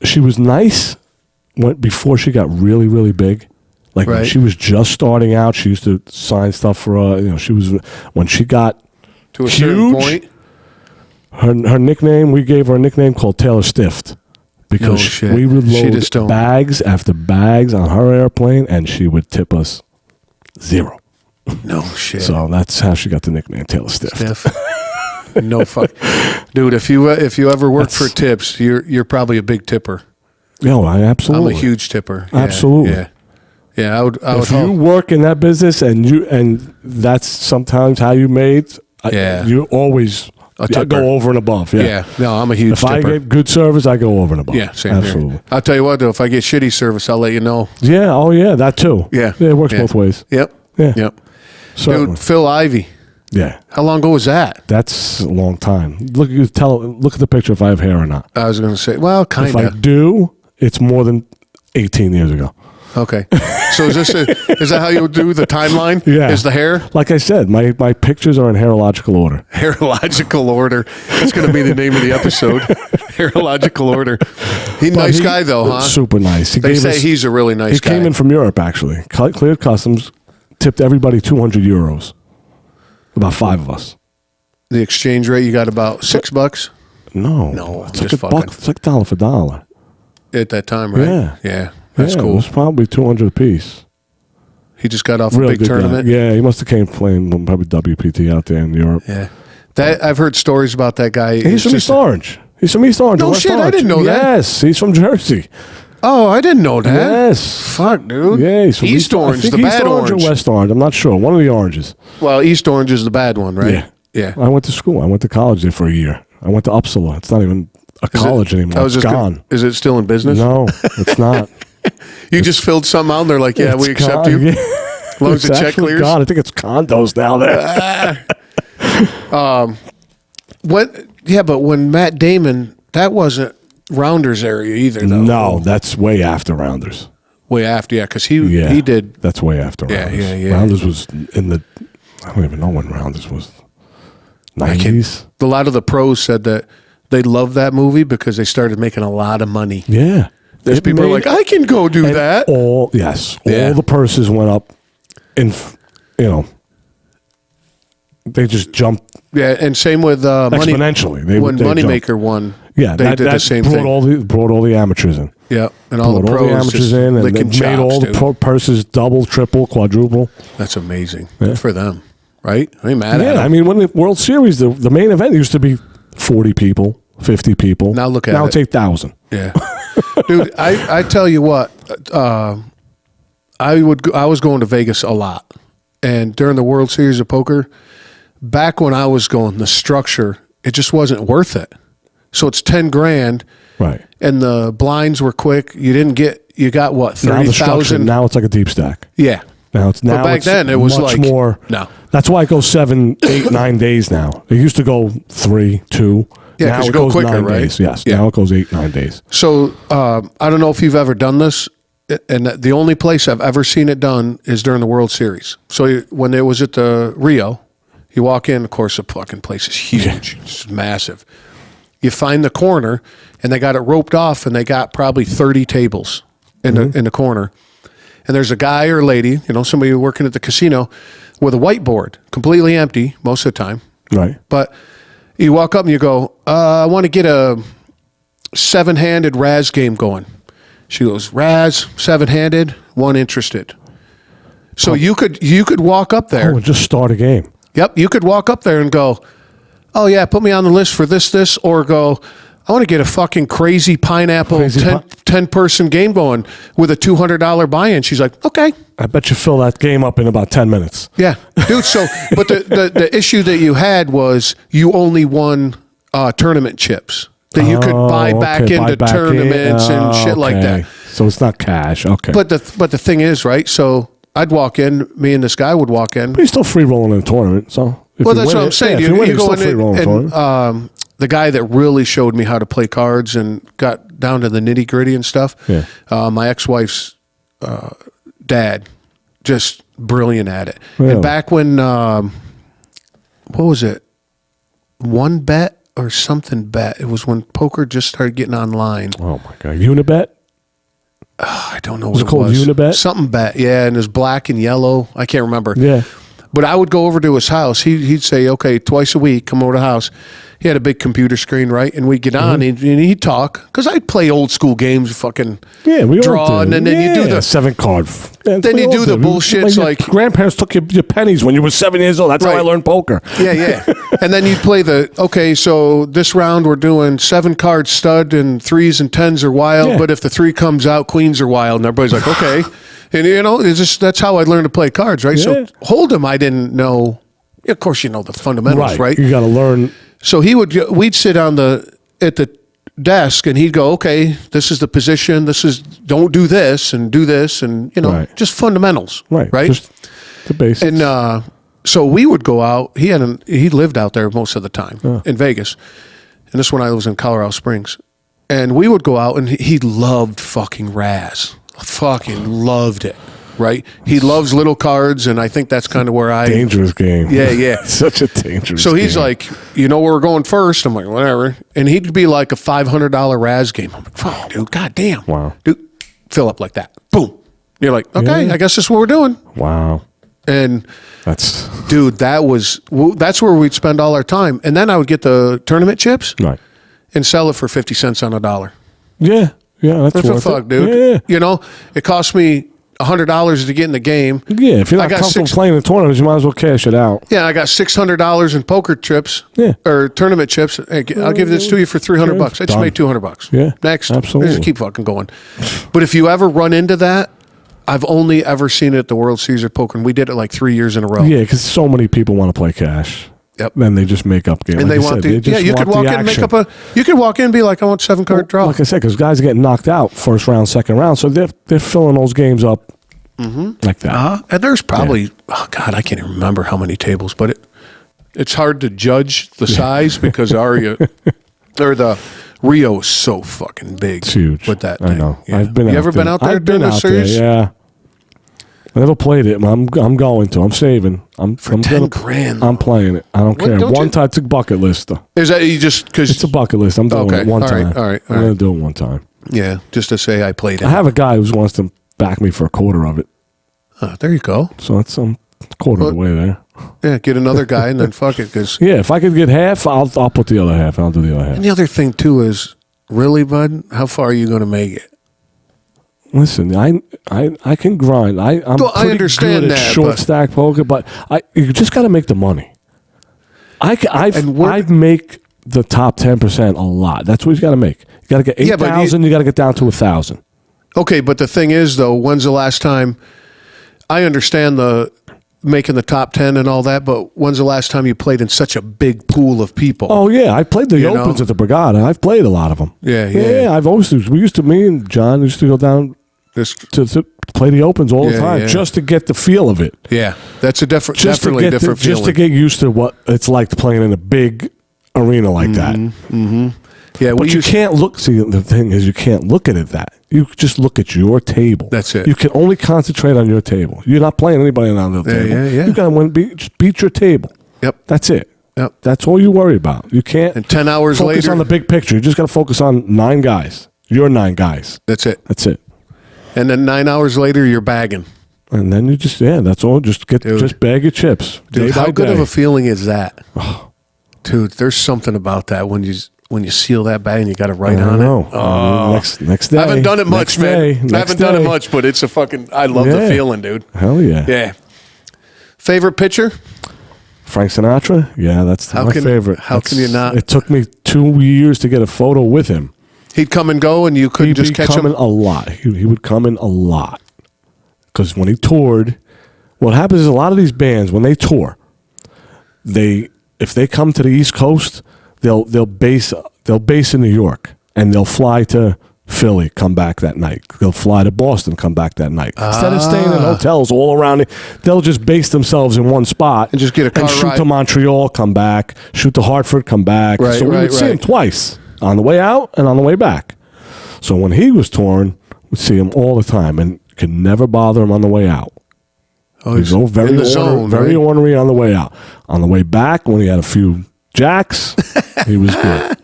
She was nice before she got really, really big. Like when she was just starting out, she used to sign stuff for. She was when she got to a certain point. Her nickname, we gave her a nickname called Taylor Stift because we would load bags after bags on her airplane, and she would tip us $0. No shit. So that's how she got the nickname Taylor Stift. No fuck, dude. If you ever work for tips, you're probably a big tipper. No, absolutely. I'm a huge tipper. Absolutely. Yeah. Yeah, I would. If you work in that business and that's sometimes how you made. You always. I go over and above. Yeah. No, I'm a huge tipper. If I get good service, I go over and above. Yeah, same absolutely. Here. I'll tell you what, though, if I get shitty service, I'll let you know. Yeah, oh yeah, that too. Yeah. It works both ways. Yep. Yeah. Yep. Certainly. Dude, Phil Ivey. Yeah. How long ago was that? That's a long time. Look at the picture if I have hair or not. I was going to say, well, kind of. If I do, it's more than 18 years ago. Okay. So is that how you do the timeline? Yeah. Is the hair? Like I said, my pictures are in hairological order. Hairological order. That's going to be the name of the episode. Hairological order. Nice guy, though, huh? Super nice. They say he's a really nice guy. He came in from Europe, actually. Cleared customs, tipped everybody €200. About 5 of us. The exchange rate, you got about $6? No. It's like $1. It's like dollar for dollar. At that time, right? Yeah. Yeah. That's cool. It was probably 200 apiece. He just got off a big tournament. Guy. Yeah, he must have came playing probably WPT out there in Europe. Yeah, I've heard stories about that guy. He's from East Orange. He's from East Orange. No shit, I didn't know that. Yes, he's from Jersey. Oh, I didn't know that. Yes. Fuck, dude. Yeah, he's from East Orange, the bad orange. Or West Orange. I'm not sure. One of the oranges. Well, East Orange is the bad one, right? Yeah. I went to school. I went to college there for a year. I went to Uppsala. It's not even a college anymore. It's gone. Is it still in business? No, it's not. You just filled something out and they're like, yeah, we accept you. Yeah. As long as the check clears. Gone. I think it's condos now there. But when Matt Damon, that wasn't Rounders area either, though. No, that's way after Rounders. Way after, yeah, because he did. That's way after Rounders. Yeah. Rounders was in the, I don't even know when Rounders was. 90s. A lot of the pros said that they loved that movie because they started making a lot of money. Yeah. There's people are like, I can go do that. All the purses went up, and they just jumped. Yeah, and same with exponentially. When Moneymaker won, they did the same thing. Brought all the amateurs in. Yeah, and all the pros, all the amateurs in, and they made all the purses double, triple, quadruple. That's amazing. Good for them, right? I ain't mad at them. I mean, when the World Series, the main event used to be 40 people, 50 people. Now look at it. Now it's 8,000. Yeah. Dude, I tell you what, I was going to Vegas a lot, and during the World Series of Poker, back when I was going, the structure, it just wasn't worth it. So it's $10,000, right? And the blinds were quick. You got what, 30,000? Now it's like a deep stack. Yeah. But back then it was much like more. No, that's why it goes 7, 8, 9 days now. It used to go 3, 2. Yeah, now it it goes goes quicker, 9 right? days. Yes. Yeah. Now it goes 8, 9 days. So I don't know if you've ever done this, and the only place I've ever seen it done is during the World Series. So when it was at the Rio, you walk in, of course, the fucking place is huge. It's massive. You find the corner, and they got it roped off, and they got probably 30 tables in the corner. And there's a guy or lady, somebody working at the casino with a whiteboard, completely empty most of the time. Right. But you walk up and you go, I want to get a 7-handed Raz game going. She goes, Raz, 7-handed, 1 interested. So you could walk up there. Oh, just start a game. Yep, you could walk up there and go, oh yeah, put me on the list for this, or go, I want to get a fucking crazy pineapple 10-person game going with a $200 buy-in. She's like, okay. I bet you fill that game up in about 10 minutes. Yeah, dude. So, but the issue that you had was you only won tournament chips that you could buy back into tournaments and shit like that. So it's not cash. Okay. But the thing is, right? So I'd walk in. Me and this guy would walk in. But you're still free rolling in a tournament. So well, that's what I'm saying. You go in and the guy that really showed me how to play cards and got down to the nitty gritty and stuff. Yeah. My ex-wife's dad, just brilliant at it. Really? And back when, what was it? One Bet or something bet. It was when poker just started getting online. Oh my God. Unibet? I don't know what it was. Called Unibet? Something bet. Yeah. And it was black and yellow. I can't remember. Yeah. But I would go over to his house. He'd say, okay, twice a week, come over to the house. He had a big computer screen, right? And we'd get on and he'd talk. Because I'd play old school games, fucking draw. And then you do the 7-card. Then you do the bullshit. Like grandparents took your pennies when you were 7 years old. That's how I learned poker. Yeah. And then you'd play so this round we're doing 7-card stud and 3s and 10s are wild. Yeah. But if the 3 comes out, queens are wild. And everybody's like, okay. And it's just, that's how I learned to play cards, right? Yeah. So Hold'em, I didn't know. Of course, you know the fundamentals, right? You got to learn. So we'd sit at the desk, and he'd go, okay, this is the position. Don't do this and do this, and just fundamentals, right? Just the basics. And so we would go out. He lived out there most of the time in Vegas, and this when I was in Colorado Springs, and we would go out, and he loved fucking Raz. Fucking loved it, right? He loves little cards, and I think that's kind of where dangerous game. Yeah. Such a dangerous So he's game. like, where we're going first? I'm like, whatever. And he'd be like a $500 Raz game. I'm like, fuck, dude, goddamn. Wow. Dude, fill up like that. Boom. You're like, okay, I guess that's what we're doing. Wow. And dude, that's where we'd spend all our time. And then I would get the tournament chips and sell it for 50 cents on a dollar. Yeah. Yeah, that's what the fuck, dude. Yeah. It cost me $100 to get in the game. Yeah, if you're not comfortable playing the tournaments, you might as well cash it out. Yeah, I got $600 in poker chips. Yeah. Or tournament chips. Hey, I'll give this to you for $300. I just made $200. Yeah. Next. Absolutely. Just keep fucking going. But if you ever run into that, I've only ever seen it at the World Series of Poker, and we did it like 3 years in a row. Yeah, because so many people want to play cash. Yep. Then they just make up games. And they want you could walk in and make up you could walk in and be like, I want 7-card draw. Like I said, because guys are getting knocked out first round, second round, so they're filling those games up like that. And there's probably, I can't even remember how many tables, but it's hard to judge the size because the Rio is so fucking big. It's huge. With that thing. I know. Yeah. I've been. You ever been out there? I've been out there. Yeah. I never played it. I'm going to. I'm saving. I'm $10,000. I'm playing it. I don't care. One time, it's a bucket list though. Is that you just because it's a bucket list? I'm doing it one time. All right. I'm gonna do it one time. Yeah, just to say I played it. I have a guy who wants to back me for a quarter of it. There you go. So it's a quarter of the way there. Yeah, get another guy and then fuck it. Cause if I could get half, I'll put the other half. I'll do the other half. And the other thing too is, really, bud, how far are you going to make it? Listen, I can grind. I understand good at that short stack poker, but you just got to make the money. I make the top 10% a lot. That's what you got to make. You got to get 8,000. You got to get down to 1,000. Okay, but the thing is, though, when's the last time I understand the making the top 10 and all that, but when's the last time you played in such a big pool of people? Oh yeah, I played the opens at the Brigada. I've played a lot of them. Yeah. I've always me and John used to go down to play the opens all the time just to get the feel of it. Yeah, that's a definitely different feeling. Just to get used to what it's like playing in a big arena like that. Mm-hmm. Yeah, but you can't look. See, the thing is, you can't look at it that. You just look at your table. That's it. You can only concentrate on your table. You're not playing anybody on the table. Yeah. You got to beat your table. Yep. That's it. Yep. That's all you worry about. You can't. And 10 hours focus later, on the big picture. You just got to focus on 9 guys. Your 9 guys. That's it. That's it. And then 9 hours later, you're bagging. And then you just that's all. Just bag your chips. Dude, how good of a feeling is that? Dude, there's something about that when you seal that bag and you got to write on it. Oh, next day. I haven't done it much, man. I haven't done it much, but it's I love the feeling, dude. Hell yeah. Yeah. Favorite pitcher? Frank Sinatra? Yeah, that's my favorite. How can you not? It took me 2 years to get a photo with him. He'd come and go, and you couldn't just catch him? He'd come in a lot. He would come in a lot. Because when he toured, what happens is a lot of these bands, when they tour, if they come to the East Coast, they'll base in New York, and they'll fly to Philly, come back that night. They'll fly to Boston, come back that night. Instead of staying in hotels all around it, they'll just base themselves in one spot and just get a car and shoot ride to Montreal, come back, shoot to Hartford, come back. Right, so we would see him twice, on the way out and on the way back. So when he was touring, we'd see him all the time, and could never bother him on the way out. Oh, he's very in the zone, very ornery on the way out. On the way back, when he had a few jacks, he was good.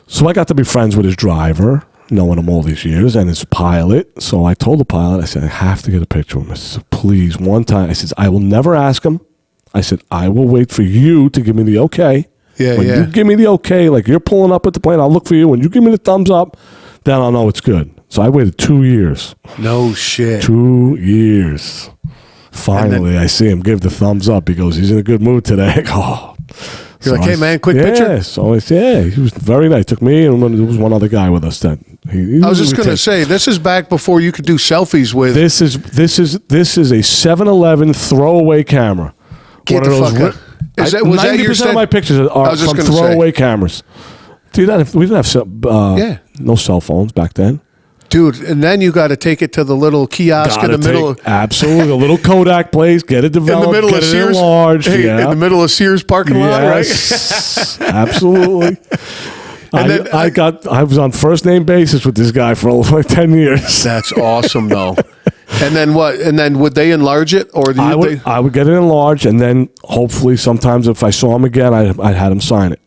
So I got to be friends with his driver, knowing him all these years, and his pilot. So I told the pilot, I said, I have to get a picture of him. I said, please, one time. I said, I will never ask him. I said, I will wait for you to give me the okay. When you give me the okay, like you're pulling up at the plane, I'll look for you. When you give me the thumbs up, then I'll know it's good. So I waited 2 years. No shit. 2 years. Finally, I see him give the thumbs up. He goes, he's in a good mood today. I go, You're like, hey, man, quick picture? So he was very nice. Took me, and there was one other guy with us. That I was just going to say, this is back before you could do selfies with. This is a 7-Eleven throwaway camera. Get the fuck out. Was that your 90% of my pictures are from throwaway cameras. Dude, we didn't have no cell phones back then. Dude, and then you got to take it to the little kiosk in the middle. Absolutely, a little Kodak place, get it developed, in the middle get of it Sears, enlarged. in the middle of Sears parking lot, right? Absolutely. And I was on first name basis with this guy for like 10 years. That's awesome, though. And then what? And then would they enlarge it, or I would get it enlarged, and then hopefully sometimes if I saw him again, I'd had him sign it.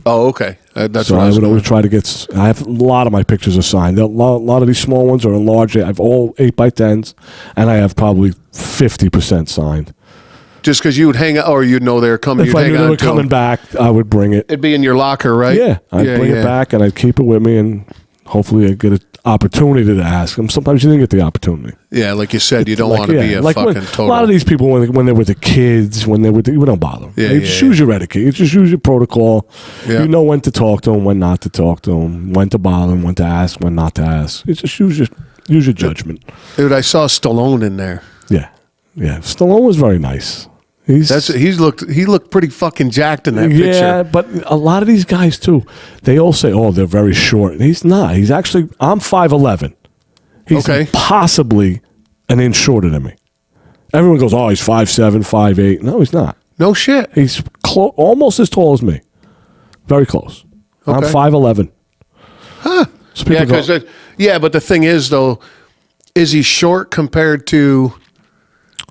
Oh, okay. That's so what I would always try to get. I have a lot of my pictures are signed. A lot of these small ones are enlarged. I have all 8x10s, and I have probably 50% signed. Just because you would hang out, or you'd know they're coming. If I knew they were coming back, I would bring it. It'd be in your locker, right? Yeah, I'd bring it back, and I'd keep it with me, and hopefully I'd get an opportunity to ask them. Sometimes you didn't get the opportunity. Yeah, like you said, you don't want to be a fucking total. A lot of these people, when they're with the kids, we don't bother them. You just use your etiquette. You just use your protocol. Yeah. You know when to talk to them, when not to talk to them, when to bother them, when to ask, when not to ask. You just use your judgment. Dude, I saw Stallone in there. Yeah. Stallone was very nice. He looked pretty fucking jacked in that picture. Yeah, but a lot of these guys too, they all say, "Oh, they're very short." And he's not. He's actually. I'm 5'11". He's possibly an inch shorter than me. Everyone goes, "Oh, he's 5'7", 5'8". No, he's not. No shit. He's almost as tall as me. Very close. Okay. I'm 5'11". Huh? So but the thing is, though, is he short compared to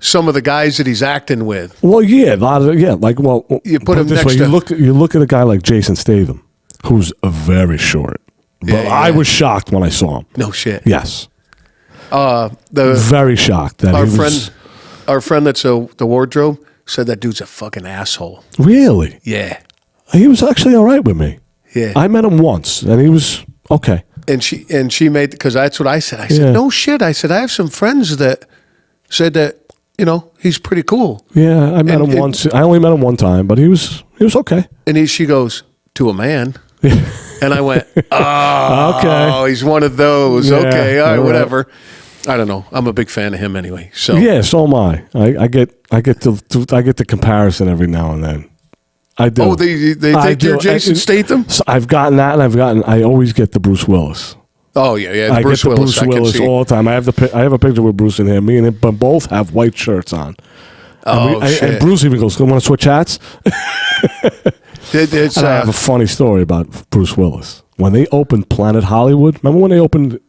some of the guys that he's acting with? Well, yeah, you put him this next way. to. You look at a guy like Jason Statham, who's very short. But I was shocked when I saw him. No shit. Yes. Very shocked that our friend that's the wardrobe said that dude's a fucking asshole. Really? Yeah. He was actually all right with me. Yeah. I met him once, and he was okay. And she made, because that's what I said. I said, no shit. I said, I have some friends that said that, he's pretty cool. Yeah, I met him once. I only met him one time, but he was okay. And she goes, to a man. And I went, oh, okay. He's one of those. Yeah, okay, all right, whatever. I don't know. I'm a big fan of him anyway. So yeah, so am I. I get the comparison every now and then. I do. Oh, they think you're Jason Statham? So I've gotten that, and I always get the Bruce Willis. Oh yeah. I get the Bruce Willis all the time. I have a picture with Bruce and him. Me and him both have white shirts on. Shit. And Bruce even goes, "Want to switch hats?" And I have a funny story about Bruce Willis. When they opened Planet Hollywood, remember when they opened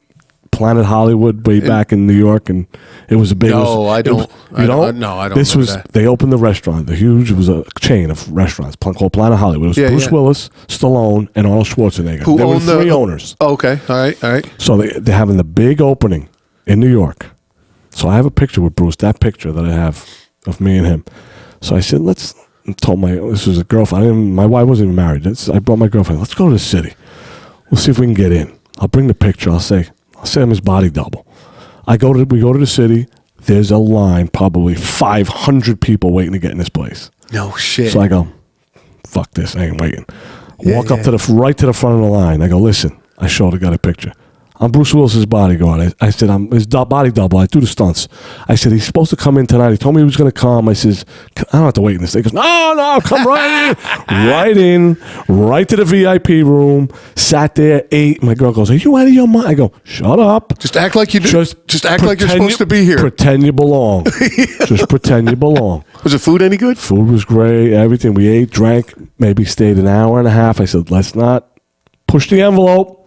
Planet Hollywood way back in New York, and it was a big. No, I don't. I don't. This was that. They opened the restaurant. It was a chain of restaurants called Planet Hollywood. It was Bruce Willis, Stallone, and Arnold Schwarzenegger. Who there owned were three owners. Okay, all right. So they're having the big opening in New York. So I have a picture with Bruce. That picture that I have of me and him. So I said, this was a girlfriend. My wife wasn't even married. I brought my girlfriend. Let's go to the city. We'll see if we can get in. I'll bring the picture. I'll say I'm his body double. We go to the city. There's a line, probably 500 people waiting to get in this place. No shit. So I go, fuck this. I ain't waiting. Walk up right to the front of the line. I go, listen. I showed the guy a picture. I'm Bruce Willis's bodyguard. I said, I'm his body double. I do the stunts. I said, he's supposed to come in tonight. He told me he was going to come. I says, I don't have to wait in this thing. He goes, no, come right in. Right to the VIP room. Sat there, ate. My girl goes, are you out of your mind? I go, shut up. Just act like you do. Just act like you're supposed to be here. Pretend you belong. Just pretend you belong. Was the food any good? Food was great. Everything. We ate, drank, maybe stayed an hour and a half. I said, let's not push the envelope.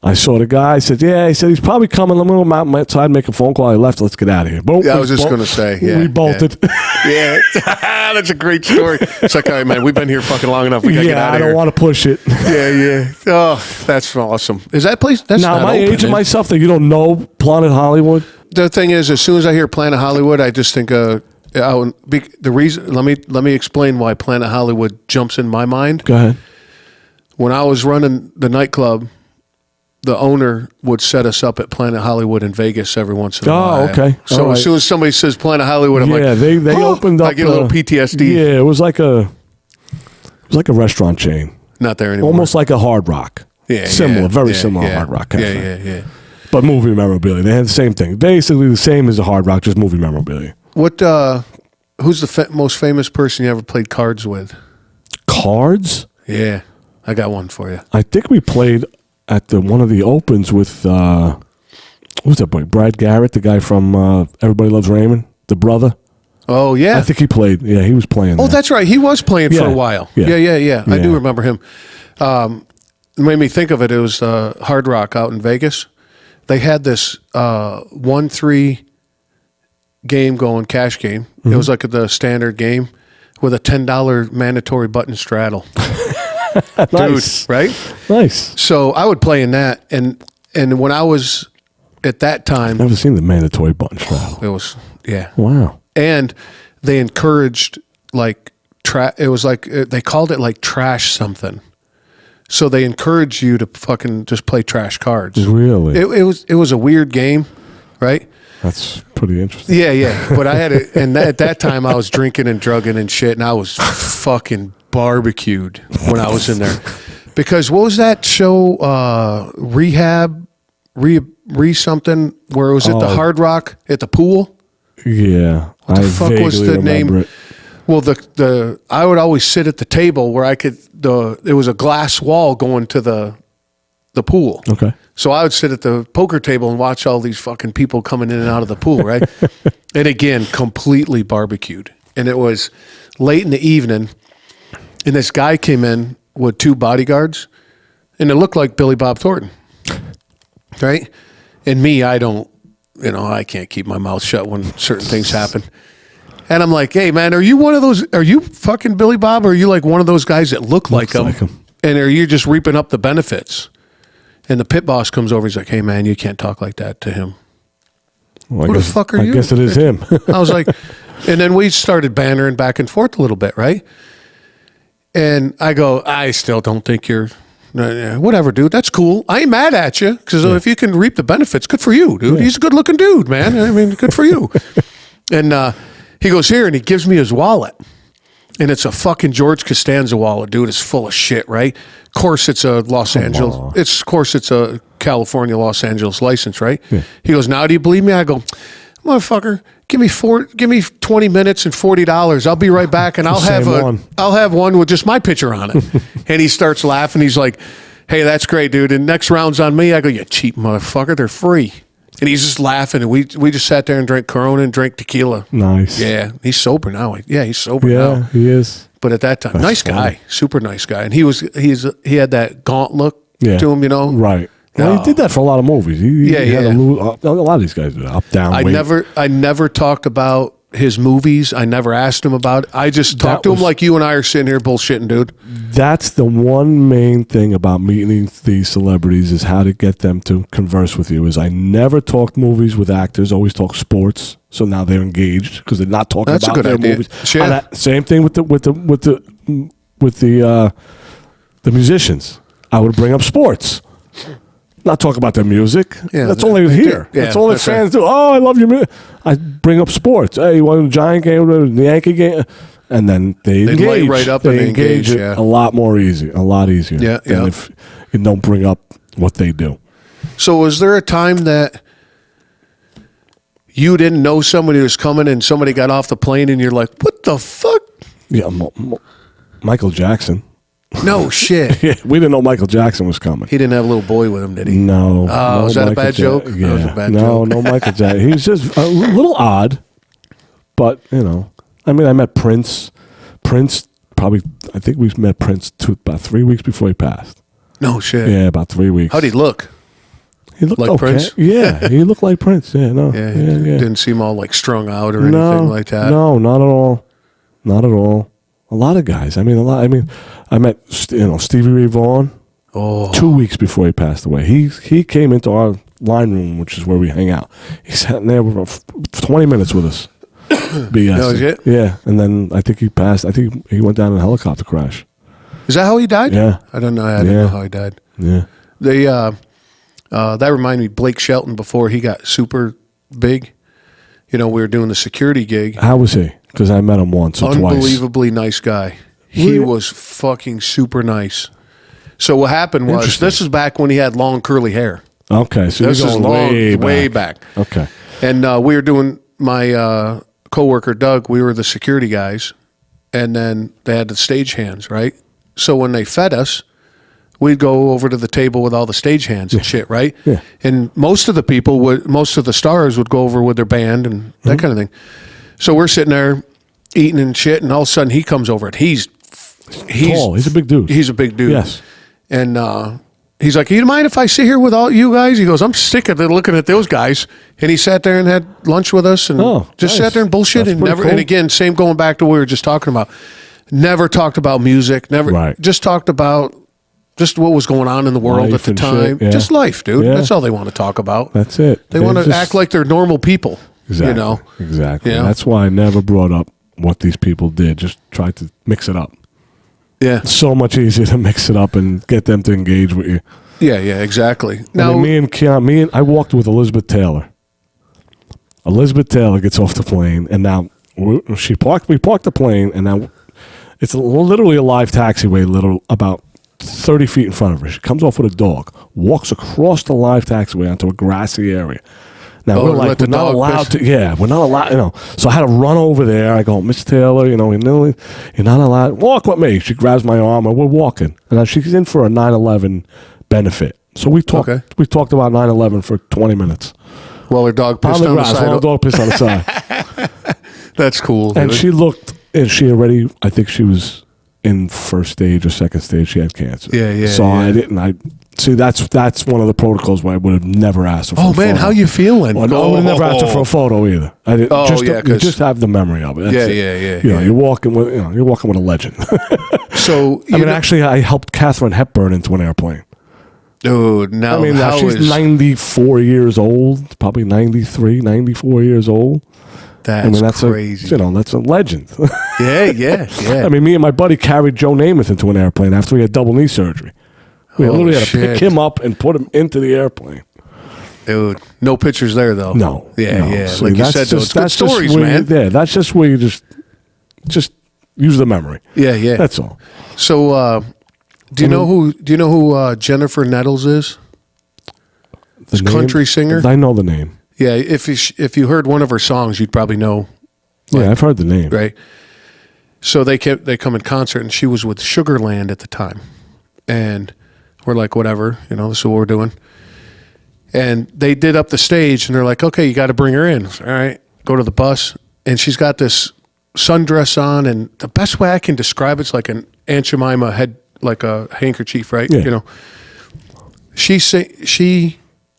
I saw the guy. I said, yeah. He said, he's probably coming. I'm going to go outside and make a phone call. I left. Let's get out of here. Boom. Yeah, I was just going to say. Yeah, we bolted. Yeah. That's a great story. It's like, all right, man, we've been here fucking long enough. We got to get out of here. I don't want to push it. Yeah. Oh, that's awesome. Is that place? That's now, not am I open, aging myself that you don't know Planet Hollywood? The thing is, as soon as I hear Planet Hollywood, I just think the reason. Let me explain why Planet Hollywood jumps in my mind. Go ahead. When I was running the nightclub, the owner would set us up at Planet Hollywood in Vegas every once in a while. Oh, okay. So as soon as somebody says Planet Hollywood, I'm like, they opened up. I get a little PTSD. Yeah, it was like a restaurant chain. Not there anymore. Almost like a Hard Rock. Yeah, similar, very similar Hard Rock cafe. Yeah. But movie memorabilia, they had the same thing. Basically the same as a Hard Rock, just movie memorabilia. What? Who's the most famous person you ever played cards with? Cards? Yeah, I got one for you. I think we played at one of the opens with who's that boy? Brad Garrett, the guy from Everybody Loves Raymond, the brother. Oh yeah, I think he played. Yeah, he was playing. Oh, that's right. He was playing for a while. Yeah. I do remember him. It made me think of it. It was Hard Rock out in Vegas. They had this 1-3 game going, cash game. Mm-hmm. It was like the standard game with a $10 mandatory button straddle. Nice. Dude, right? Nice. So I would play in that, and when I was at that time, never seen the mandatory button straddle. It was wow. And they encouraged it was like they called it like trash something. So they encouraged you to fucking just play trash cards. Really? It was a weird game, right? That's pretty interesting. Yeah. But I had it, and at that time I was drinking and drugging and shit, and I was fucking barbecued when I was in there. Because what was that show? Rehab, something, where it was at the Hard Rock at the pool. Yeah. What the fuck was the name? It. Well, I would always sit at the table where I could. There was a glass wall going to the pool. Okay. So I would sit at the poker table and watch all these fucking people coming in and out of the pool, right? And again, completely barbecued. And it was late in the evening, and this guy came in with 2 bodyguards, and it looked like Billy Bob Thornton, right? And me, I can't keep my mouth shut when certain things happen. And I'm like, hey, man, are you fucking Billy Bob, or are you like one of those guys that look like him? And are you just reaping up the benefits? And the pit boss comes over. He's like, hey, man, you can't talk like that to him. Well, Who the fuck are you? I guess it is him. I was like, and then we started bantering back and forth a little bit, right? And I go, I still don't think you're, whatever, dude. That's cool. I ain't mad at you, because if you can reap the benefits, good for you, dude. Yeah. He's a good looking dude, man. I mean, good for you. And he goes here, and he gives me his wallet. And it's a fucking George Costanza wallet, dude. It's full of shit, right? Of course, it's a Los Angeles. It's a California, Los Angeles license, right? Yeah. He goes, now do you believe me? I go, motherfucker, give me 20 minutes and $40. I'll be right back, and I'll have one with just my picture on it. And he starts laughing. He's like, hey, that's great, dude. And next round's on me. I go, you cheap motherfucker. They're free. And he's just laughing. And we just sat there and drank Corona and drank tequila. Nice. Yeah. He's sober now. Yeah, he's sober now. Yeah, he is. But at that time, nice guy. Super nice guy. And he had that gaunt look to him, you know? Right. Well, he did that for a lot of movies. He had a lot of these guys do that. Up, down, weight. I never talked about his movies. I never asked him about it. I just talked to him like you and I are sitting here bullshitting, dude. That's the one main thing about meeting these celebrities is how to get them to converse with you. Is I never talked movies with actors, always talk sports. So now they're engaged because they're not talking about their movies. Sure. Same thing with the musicians. I would bring up sports. Not talk about their music. Yeah, that's all they hear. Yeah, that's all the fans do. Oh, I love your music. I bring up sports. Hey, you want a Giant game or the Yankee game? And then they engage. Lay right up and engage. A lot easier. Than if you don't bring up what they do. So was there a time that you didn't know somebody was coming and somebody got off the plane and you're like, what the fuck? Yeah, Michael Jackson. No shit. Yeah, we didn't know Michael Jackson was coming. He didn't have a little boy with him, did he? No. Oh, was that a bad joke? Yeah. That was a bad joke. No Michael Jackson. He was just a little odd, but, you know. I mean, I met Prince. I think we met Prince about 3 weeks before he passed. No shit. Yeah, about 3 weeks. How'd he look? He looked like okay. Prince? Yeah, he looked like Prince. Yeah, no. Yeah, didn't seem all like strung out or anything like that. No, not at all. Not at all. A lot of guys. I met Stevie Ray Vaughan 2 weeks before he passed away. He came into our line room, which is where we hang out. He sat in there for 20 minutes with us. BS. That was it? Yeah, and then I think he passed. I think he went down in a helicopter crash. Is that how he died? Yeah. I don't know. I didn't know how he died. Yeah. That reminded me, Blake Shelton, before he got super big, we were doing the security gig. How was he? Because I met him once or twice. Unbelievably nice guy. He was fucking super nice. So what happened was, this is back when he had long curly hair. Okay, so this is way back. Okay. And we were doing, my coworker, Doug, we were the security guys, and then they had the stage hands, right? So when they fed us, we'd go over to the table with all the stage hands and shit, right? Yeah. And most of the stars would go over with their band and that kind of thing. So we're sitting there eating and shit, and all of a sudden he comes over, and he's tall. He's a big dude. He's a big dude. Yes. And he's like, you mind if I sit here with all you guys? He goes, I'm sick of looking at those guys. And he sat there and had lunch with us and sat there and bullshit. And never. Cool. And again, same going back to what we were just talking about. Never talked about music. Never. Just talked about just what was going on in the world at the time. Yeah. Just life, dude. Yeah. That's all they want to talk about. That's it. They want to act like they're normal people. Exactly. Exactly. Yeah. That's why I never brought up what these people did. Just tried to mix it up. Yeah. It's so much easier to mix it up and get them to engage with you. Yeah, exactly. Now, I walked with Elizabeth Taylor. Elizabeth Taylor gets off the plane, and now we parked the plane, and now it's literally a live taxiway, about 30 feet in front of her. She comes off with a dog, walks across the live taxiway onto a grassy area. Now we're not allowed to. Yeah, we're not allowed. So I had to run over there. I go, Miss Taylor, you're not allowed. Walk with me. She grabs my arm, and we're walking. And she's in for a 9/11 benefit. So we talked. Okay. We talked about 9/11 for 20 minutes. Well, her dog pissed on the side. Well, her dog pissed on the side. That's cool. And she looked, and she already. I think she was in first stage or second stage. She had cancer. Yeah. So I didn't. See, that's one of the protocols where I would have never asked her for a photo. Oh, man, how you feeling? Well, I would have never asked her for a photo either. I didn't. You just have the memory of it. That's it. Yeah. You're walking with a legend. So actually, I helped Katharine Hepburn into an airplane. Dude, now she's 94 years old, probably 93, 94 years old. That's crazy. That's a legend. Yeah. I mean, me and my buddy carried Joe Namath into an airplane after he had double knee surgery. We literally had to pick him up and put him into the airplane. Dude, no pictures there, though. No. Yeah. See, like you said, it's good stories, man. That's just where you just use the memory. Yeah. That's all. So, do you know who Jennifer Nettles is? country singer. I know the name. Yeah, if you heard one of her songs, you'd probably know. Yeah, I've heard the name. Right. So they come in concert, and she was with Sugarland at the time, and we're like, whatever, this is what we're doing. And they did up the stage, and they're like, okay, you got to bring her in. All right, go to the bus, and she's got this sundress on, and the best way I can describe it's like an Aunt Jemima head, like a handkerchief, right? Yeah. She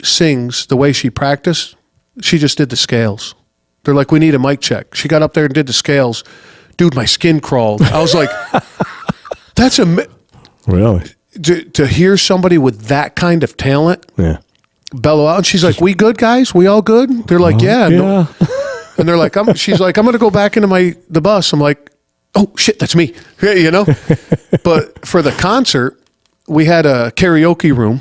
sings the way she practiced. She just did the scales. They're like, we need a mic check. She got up there and did the scales. Dude, my skin crawled. I was like, that's really to hear somebody with that kind of talent. Yeah. Bellow out. And she's like, we good, guys? We all good? They're like, yeah. No. And they're like, she's like, I'm going to go back into the bus. I'm like, oh, shit, that's me. But for the concert, we had a karaoke room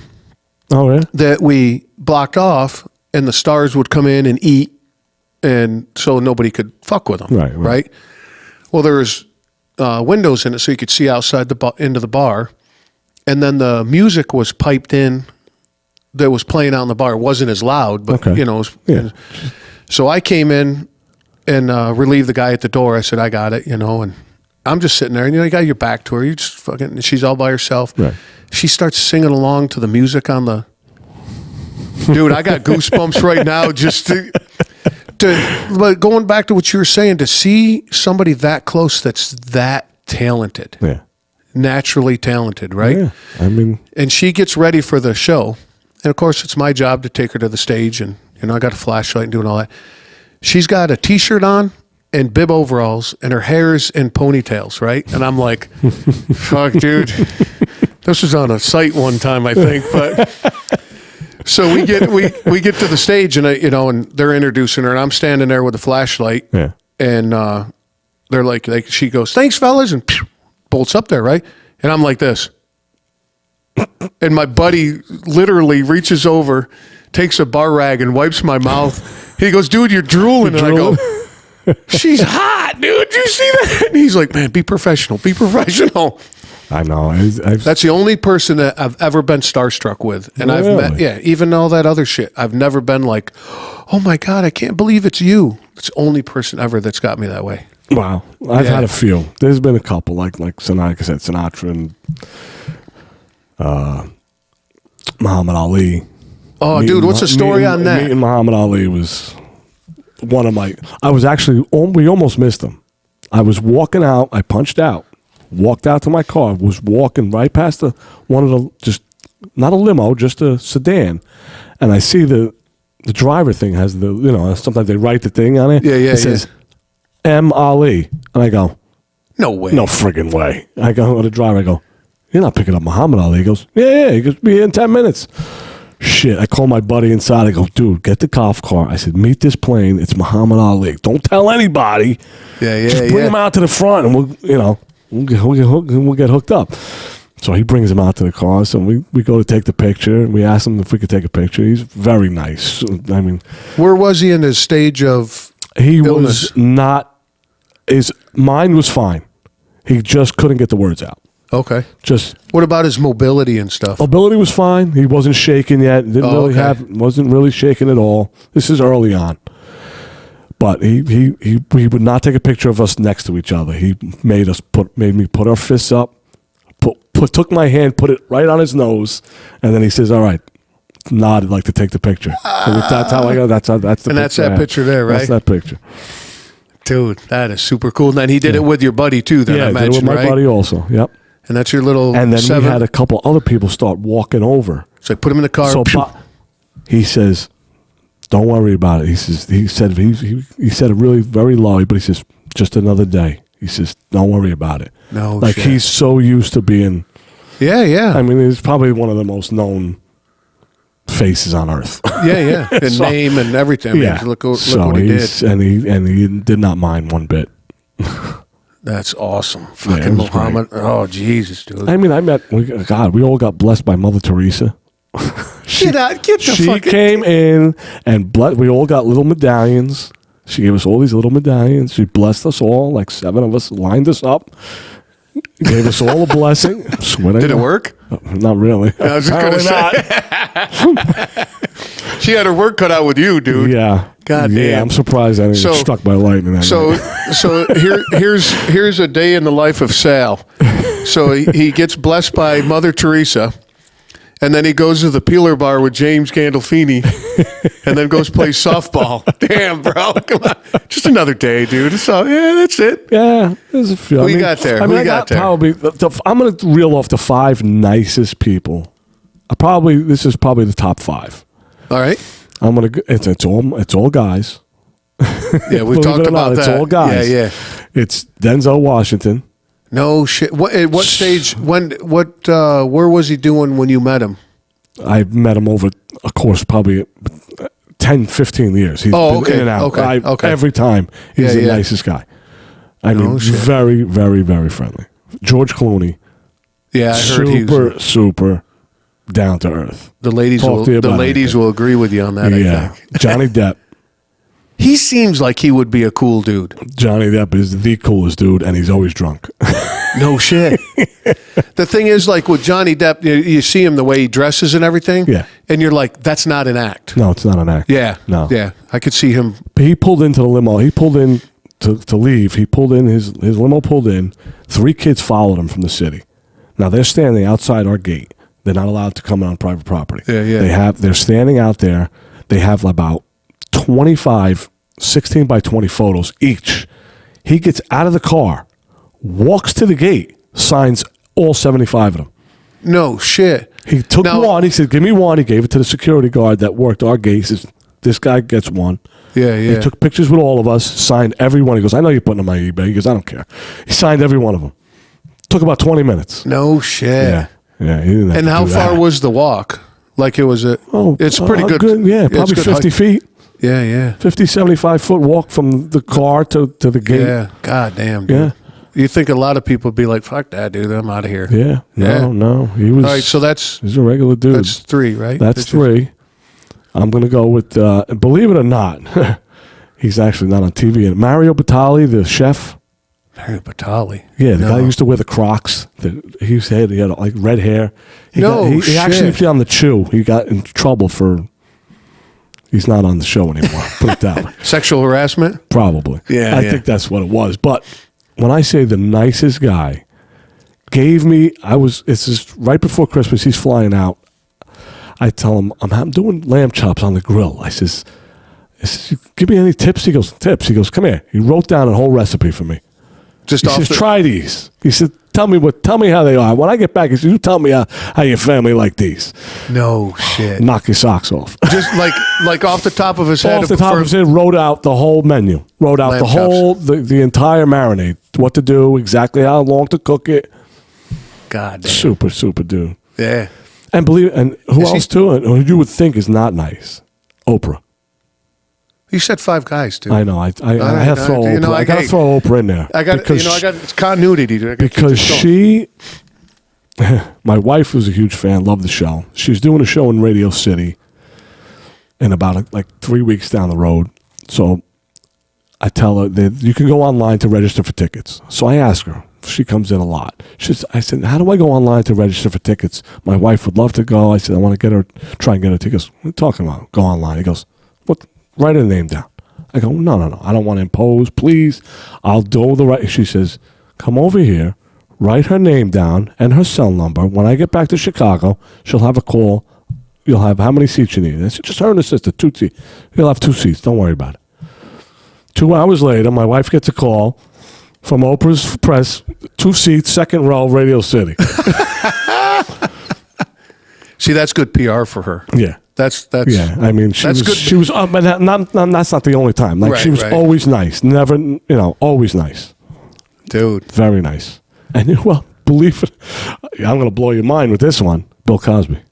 that we blocked off, and the stars would come in and eat, and so nobody could fuck with them. Right? Well, there was windows in it so you could see outside into the bar, and then the music was piped in that was playing out in the bar. It wasn't as loud, but So I came in and relieved the guy at the door. I said, I got it, and I'm just sitting there, and you got your back to her. You just fucking. She's all by herself. Right. She starts singing along to the music on the. Dude, I got goosebumps right now just but going back to what you were saying, to see somebody that close that's that talented, naturally talented, right? Yeah, I mean, and she gets ready for the show. And of course, it's my job to take her to the stage, and I got a flashlight and doing all that. She's got a T-shirt on and bib overalls, and her hair's in ponytails, right? And I'm like, fuck, dude. This was on a site one time, I think. But so we get to the stage, and and they're introducing her, and I'm standing there with a flashlight, and they're like, she goes, thanks, fellas, and bolts up there, right? And I'm like this. And my buddy literally reaches over, takes a bar rag and wipes my mouth. He goes, dude, you're drooling. And I go, she's hot, dude. Do you see that? And he's like, man, be professional. Be professional. I know. That's the only person that I've ever been starstruck with. And really? I've met, even all that other shit. I've never been like, oh my God, I can't believe it's you. It's the only person ever that's got me that way. Wow. I've had a few. There's been a couple, like Sinatra and Muhammad Ali. Oh, dude, what's the story on that? Meeting Muhammad Ali was one of my. We almost missed him. I was walking out. I punched out. Walked out to my car. Was walking right past one of the, just not a limo, just a sedan, and I see the driver thing has the sometimes they write the thing on it. It says M. Ali, and I go, no way, no friggin' way. I go to the driver. I go, you're not picking up Muhammad Ali. He goes, yeah. He goes, be here in 10 minutes. Shit, I call my buddy inside. I go, dude, get the golf cart. I said, meet this plane. It's Muhammad Ali. Don't tell anybody. Just bring him out to the front, and we'll get hooked up. So he brings him out to the car. So we go to take the picture. We asked him if we could take a picture. He's very nice. I mean, where was he in his stage of illness? Was not. His mind was fine. He just couldn't get the words out. Okay. Just what about his mobility and stuff? Mobility was fine. He wasn't shaking yet. Wasn't really shaking at all. This is early on. But he would not take a picture of us next to each other. He made me put our fists up, took my hand, put it right on his nose, and then he says, "All right," nodded like to take the picture. So that's how I go. That's the picture. And that's that picture there, right? That's that picture. Dude, that is super cool. And then he did it with your buddy too. Then I imagine, did it with my buddy also. Yep. And that's your little. And then we had a couple other people start walking over. So I put him in the car. So he says, "Don't worry about it." He said it really very low, but he says, "Just another day." He says, "Don't worry about it." No, like shit. He's so used to being. Yeah. I mean, he's probably one of the most known faces on earth. Yeah. And name and everything. I mean, look what he did. And he did not mind one bit. That's awesome. Fucking Muhammad. Great. Oh, Jesus, dude. I mean, we all got blessed by Mother Teresa. She came in and we all got little medallions. She gave us all these little medallions. She blessed us all, like 7 of us, lined us up, gave us all a blessing. Did it work? Not really. I was just going to say. She had her work cut out with you, dude. Yeah. God damn. Yeah, I'm surprised I didn't get struck by lightning. So here's a day in the life of Sal. So he gets blessed by Mother Teresa, and then he goes to the Peeler Bar with James Gandolfini, and then goes play softball. Damn, bro, come on, just another day, dude. So that's it. Yeah, there's a few. We got there. We got there. Probably. I'm going to reel off the 5 nicest people. This is probably the top 5. All right. I'm gonna. It's all guys. Yeah, we've talked about that. It's all guys. Yeah. It's Denzel Washington. No shit. What stage? Where was he doing when you met him? I met him over a course probably 10, 15 years. He's been in and out. Okay. Every time. He's the nicest guy. I mean, very, very, very friendly. George Clooney. Yeah, I heard he was super down to earth. The ladies will agree with you on that. Yeah. I think. Johnny Depp. He seems like he would be a cool dude. Johnny Depp is the coolest dude, and he's always drunk. No shit. The thing is, like with Johnny Depp, you see him the way he dresses and everything, and you're like, that's not an act. No, it's not an act. Yeah. No. Yeah. I could see him. He pulled into the limo. He pulled in to leave. He pulled in, his limo pulled in. 3 kids followed him from the city. Now, they're standing outside our gate. They're not allowed to come on private property. Yeah. They're standing out there. They have about 25 16 by 20 photos each. He gets out of the car, walks to the gate, signs all 75 of them. No shit. He took one. He said, give me one. He gave it to the security guard that worked our gate. He says, this guy gets one. Yeah. He took pictures with all of us, signed every one. He goes, I know you're putting them on my eBay. He goes, I don't care. He signed every one of them. Took about 20 minutes. No shit. Yeah. He didn't have and to how do far that. was the walk? Like it was it's pretty good. Yeah, probably 50 feet. Yeah. 50, 75-foot walk from the car to the gate. Yeah. God damn, dude. Yeah. You think a lot of people would be like, fuck that, dude. I'm out of here. Yeah. No. He was. All right, so he's a regular dude. That's 3, right? That's 3. I'm going to go with, believe it or not, he's actually not on TV. Mario Batali, the chef. Mario Batali. Yeah, the guy who used to wear the Crocs. He had like red hair. He actually played on the Chew. He got in trouble for. He's not on the show anymore. Put it that way. Sexual harassment? Probably. Yeah. I think that's what it was. But when I say the nicest guy, gave me. It's just right before Christmas. He's flying out. I tell him I'm doing lamb chops on the grill. I says, give me any tips. He goes, tips. He goes, come here. He wrote down a whole recipe for me. He says, try these. He said, tell me how they are. When I get back, he said, you tell me how your family like these. No shit. Knock your socks off. Just like off the top of his head. Off the top of his head, wrote out the whole menu. Wrote out the entire marinade. What to do, exactly how long to cook it. God damn. Super, super dude. Yeah. And who else too? Who you would think is not nice? Oprah. You said 5 guys, dude. I know. I have to throw Oprah. I got to throw Oprah in there. I got it's continuity, dude. Because my wife was a huge fan, loved the show. She was doing a show in Radio City in about 3 weeks down the road. So I tell her that you can go online to register for tickets. So I ask her. She comes in a lot. I said, how do I go online to register for tickets? My wife would love to go. I said, I want to try and get her tickets. What are you talking about? Go online. He goes, what? Write her name down. I go, no. I don't want to impose. Please. I'll do the right. She says, come over here, write her name down and her cell number. When I get back to Chicago, she'll have a call. You'll have how many seats you need. I said, just her and her sister, 2 seats. You'll have 2 seats. Don't worry about it. 2 hours later, my wife gets a call from Oprah's Press, 2 seats, second row, Radio City. See, that's good PR for her. Yeah. That's yeah. I mean, she was but that's not the only time. She was always nice. Never, always nice. Dude. Very nice. And believe it, I'm going to blow your mind with this one. Bill Cosby.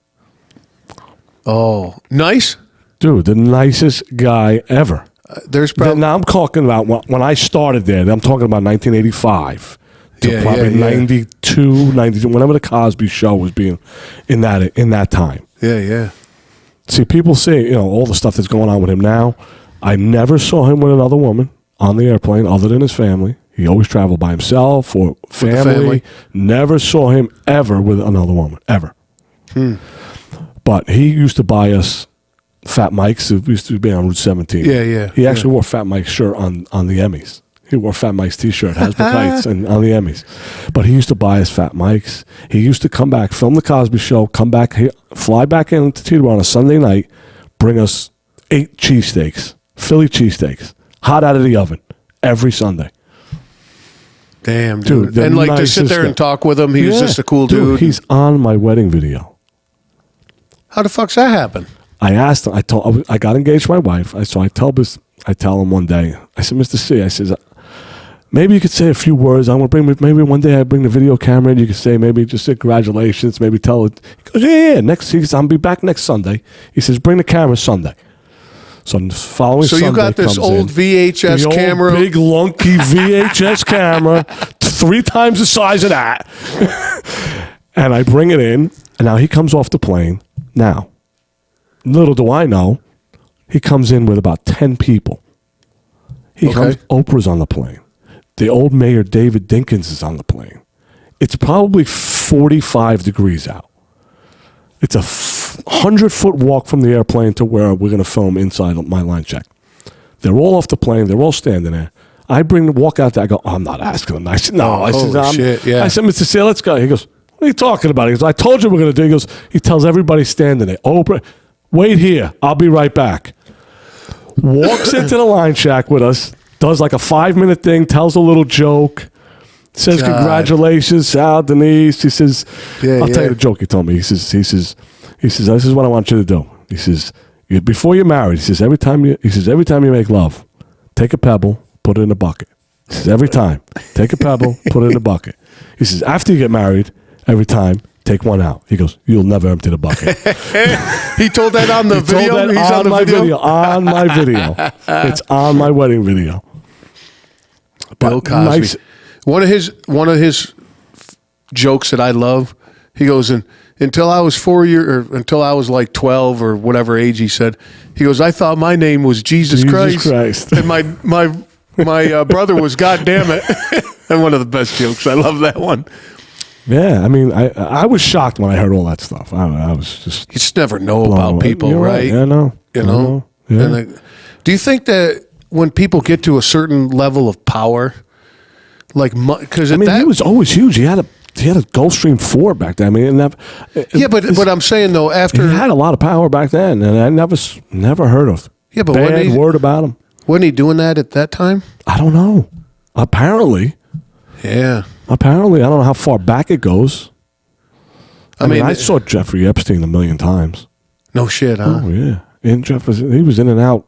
Oh, nice? Dude, the nicest guy ever. There's probably now I'm talking about when I started there. I'm talking about 1985 to probably 92, 92, whenever the Cosby Show was being in that time. Yeah. See, people say all the stuff that's going on with him now. I never saw him with another woman on the airplane other than his family. He always traveled by himself or family. Never saw him ever with another woman, ever. But he used to buy us Fat Mike's, who used to be on Route 17. Yeah. He actually wore Fat Mike's shirt on the Emmys. He wore Fat Mike's T-shirt, Hasbro Kites, and on the Emmys. But he used to buy his Fat Mike's. He used to come back, film the Cosby Show, come back, fly back into Teterboro on a Sunday night, bring us 8 cheesesteaks, Philly cheesesteaks, hot out of the oven, every Sunday. Damn, dude. And like to sit there and talk with him, he was just a cool dude. He's on my wedding video. How the fuck's that happen? I asked him, I got engaged to my wife. I tell him one day, I said, Mr. C, I says, maybe you could say a few words. I'm going to maybe one day I bring the video camera and you could say, maybe just say congratulations, maybe tell it. He goes, yeah. I'll be back next Sunday. He says, bring the camera Sunday. So the following Sunday, you got this old VHS camera, big lunky VHS camera, 3 times the size of that, and I bring it in, and now he comes off the plane. Now, little do I know, he comes in with about 10 people. Oprah's on the plane. The old mayor David Dinkins is on the plane. It's probably 45 degrees out. It's a 100-foot walk from the airplane to where we're going to film inside my line check. They're all off the plane. They're all standing there. I walk out there. I go, I'm not asking them. I said, no. I said, shit, yeah. I said, Mr. C, let's go. He goes, what are you talking about? He goes, I told you we're going to do. He goes, he tells everybody standing there, Oprah, wait here. I'll be right back. Walks into the line shack with us, does like a 5-minute thing, tells a little joke. Says, congratulations, Sal, Denise. He says, I'll tell you the joke he told me. He says, this is what I want you to do. He says, before you're married, he says, every time you make love, take a pebble, put it in a bucket. He says, every time, take a pebble, put it in a bucket. He says, after you get married, every time, take one out. He goes, you'll never empty the bucket. He told that on the video? He's on my video. On my video. It's on my wedding video. Bill Cosby. Nice. One of his jokes that I love, he goes, until I was 4 years, or until I was like 12 or whatever age he said, he goes, I thought my name was Jesus Christ. And my brother was God damn it. And one of the best jokes. I love that one. Yeah, I mean, I was shocked when I heard all that stuff. I was just... You just never know about people, right? Yeah, I know. You know? Yeah. Do you think that when people get to a certain level of power... Like, because he was always huge. He had a Gulfstream 4 back then. I mean, but I'm saying though, after he had a lot of power back then, and I never heard of bad word about him. Wasn't he doing that at that time? I don't know. Apparently, yeah. Apparently, I don't know how far back it goes. I mean, I saw Jeffrey Epstein a million times. No shit, huh? Oh yeah, and he was in and out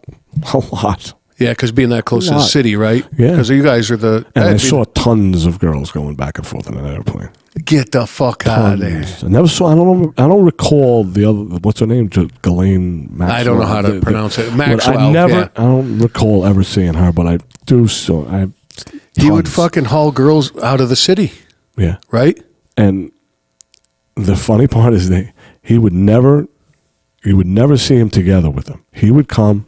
a lot. Yeah, because being that close to the city, right? Yeah. Because you guys are the... And I saw tons of girls going back and forth in an airplane. Get the fuck out of there. I never saw... I don't recall the other... What's her name? Ghislaine Maxwell. I don't know how to pronounce it. Maxwell, I don't recall ever seeing her, but I do so... He would fucking haul girls out of the city. Yeah. Right? And the funny part is he would never see him together with them. He would come...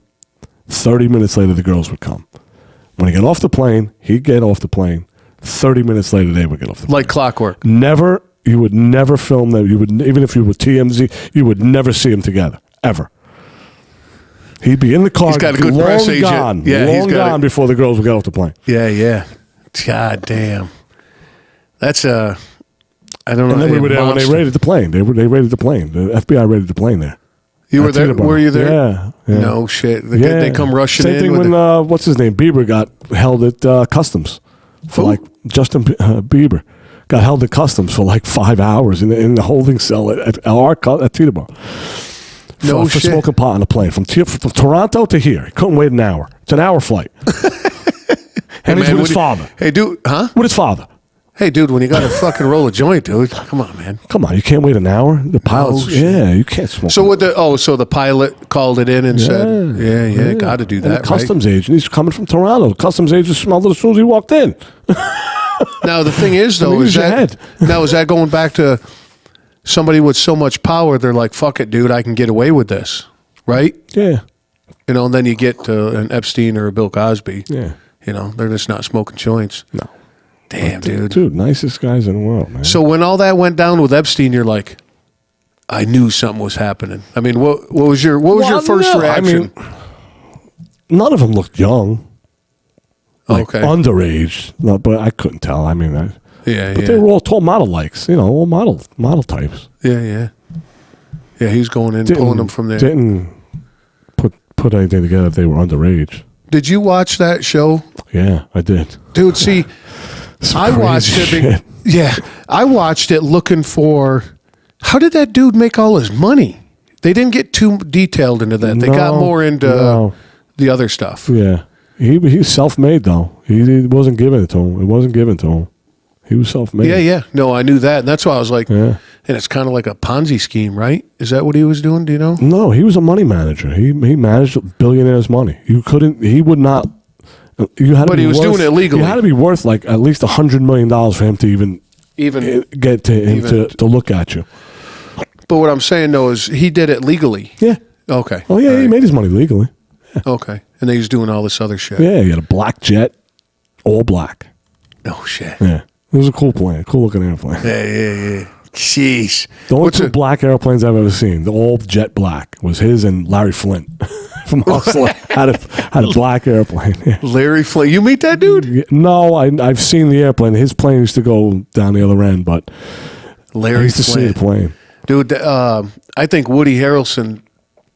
30 minutes later, the girls would come. When he got off the plane, he'd get off the plane. 30 minutes later, they would get off the plane. Like clockwork. You would never film them. Even if you were TMZ, you would never see them together, ever. He'd be in the car. He's got a good press agent. Gone, long gone before the girls would get off the plane. Yeah. God damn. That's I don't know. And then we were there when they raided the plane. They raided the plane. The FBI raided the plane there. You were there? Were you there? Yeah. No shit. They come rushing in. Same thing when, what's his name? Bieber got held at customs. Justin Bieber got held at customs for like 5 hours in the holding cell at Teterboro. For smoking pot on a plane. From Toronto to here. He couldn't wait an hour. It's an hour flight. And he's with his father. Hey, dude. Huh? With his father. Hey, dude, when you got to fucking roll a joint, dude, come on, man. Come on, you can't wait an hour? The pilot's, you can't smoke. So the pilot called it in and said, got to do that, and the customs agent, he's coming from Toronto. The customs agent smelled it as soon as he walked in. Now, the thing is, though, is that going back to somebody with so much power, they're like, fuck it, dude, I can get away with this, right? Yeah. And then you get to an Epstein or a Bill Cosby. Yeah. They're just not smoking joints. No. Damn, dude. Dude, nicest guys in the world, man. So when all that went down with Epstein, you're like, I knew something was happening. I mean, what was your first reaction? I mean, none of them looked young. Like underage, no, but I couldn't tell. I mean, but they were all tall model likes, all model types. Yeah. He's going in, pulling them from there. Didn't put anything together if they were underage. Did you watch that show? Yeah, I did. Dude, see, I watched it. I watched it looking for how did that dude make all his money? They didn't get too detailed into that. They got more into the other stuff. Yeah. He's self-made, though. He wasn't given it to him. It wasn't given to him. He was self-made. Yeah. No, I knew that. And that's why I was like, and it's kind of like a Ponzi scheme, right? Is that what he was doing? Do you know? No, he was a money manager. He managed billionaires' money. He would not. But he was doing it legally. You had to be worth like at least $100 million for him to even get to him to look at you. But what I'm saying, though, is he did it legally. Yeah. Okay. Oh, yeah, he made his money legally. Yeah. Okay. And then he's doing all this other shit. Yeah, he had a black jet, all black. No shit. Yeah. It was a cool plane, cool-looking airplane. Yeah. Jeez. The only two black airplanes I've ever seen, the all jet black, was his and Larry Flint from Hustler. had a black airplane. Yeah. Larry Flint. You meet that dude? No, I've seen the airplane. His plane used to go down the other end, but I used to see the plane. Dude, I think Woody Harrelson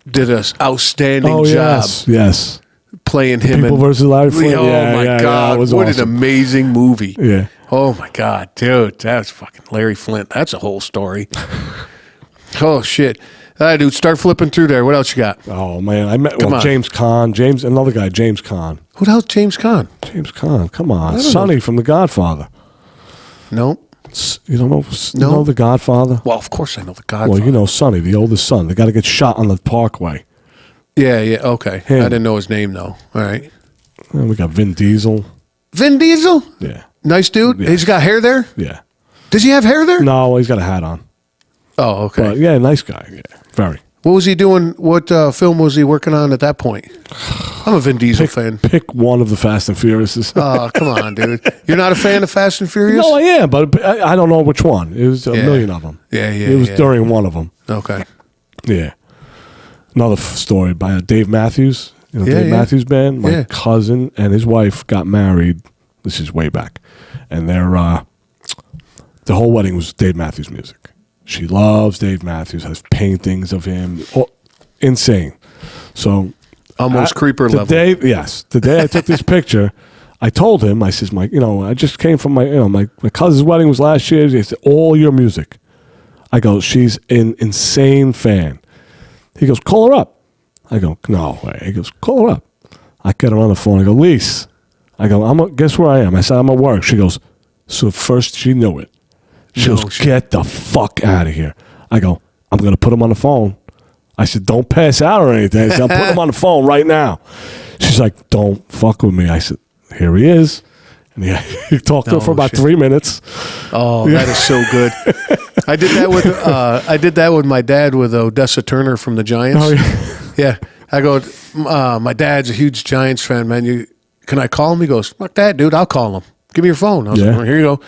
did an outstanding job. Yes. Playing him. People versus Larry Flint. Oh, my God. What an amazing movie. Yeah. Oh, my God. Dude, that's fucking Larry Flint. That's a whole story. Oh, shit. All right, dude, start flipping through there. What else you got? Oh, man. I met James Caan. Another guy, James Caan. Who the hell's James Caan? James Caan. Come on. Sonny from The Godfather. Nope. You don't know The Godfather? Well, of course I know The Godfather. Well, you know Sonny, the oldest son. The guy that gets shot on the Parkway. Yeah, okay. Him. I didn't know his name, though. All right. And we got Vin Diesel. Vin Diesel? Yeah. Nice dude? Yeah. He's got hair there? Yeah. Does he have hair there? No, he's got a hat on. Oh, okay. But yeah, nice guy. Yeah, very. What was he doing? What film was he working on at that point? I'm a Vin Diesel fan. Pick one of the Fast and Furiouses. Oh, come on, dude. You're not a fan of Fast and Furious? No, I am, but I don't know which one. It was a million of them. Yeah. It was during one of them. Okay. Yeah. Another story by Dave Matthews. Dave Matthews Band. My cousin and his wife got married. This is way back. And the whole wedding was Dave Matthews music. She loves Dave Matthews, has paintings of him. Oh, insane. So almost creeper level. The day I took this picture, I told him, I says, I just came from my cousin's wedding was last year. He said, all your music. I go, she's an insane fan. He goes, call her up. I go, no way. He goes, call her up. I get her on the phone. I go, Lise. I go, guess where I am? I said, I'm at work. She goes, so first she knew it. She goes, get the fuck out of here. I go, I'm going to put him on the phone. I said, don't pass out or anything. I said, I'm putting him on the phone right now. She's like, don't fuck with me. I said, here he is. And he talked to her for about 3 minutes. Oh, that is so good. I did that with my dad with Odessa Turner from the Giants. Oh, yeah. I go, my dad's a huge Giants fan, man. Can I call him? He goes, fuck that, dude. I'll call him. Give me your phone. I was like, here you go.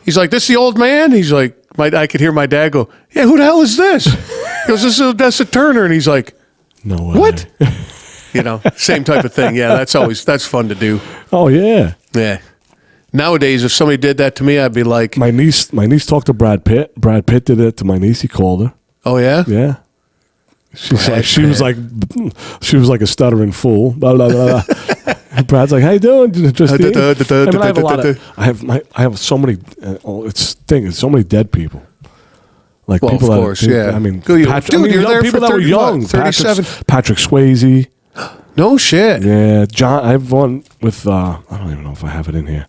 He's like, this the old man? He's like, I could hear my dad go, yeah, who the hell is this? He goes, this is Odessa Turner. And he's like, no way. What? Same type of thing. Yeah, that's fun to do. Oh, yeah. Yeah. Nowadays, if somebody did that to me, I'd be like. My niece talked to Brad Pitt. Brad Pitt did it to my niece. He called her. Oh, yeah? Yeah. She was like a stuttering fool. Blah, blah, blah, blah. Brad's like, how you doing? I have so many. It's so many dead people. Like people of course, I mean, you're there people for that were young. 37. Patrick Swayze. No shit. Yeah, John. I have one with. I don't even know if I have it in here.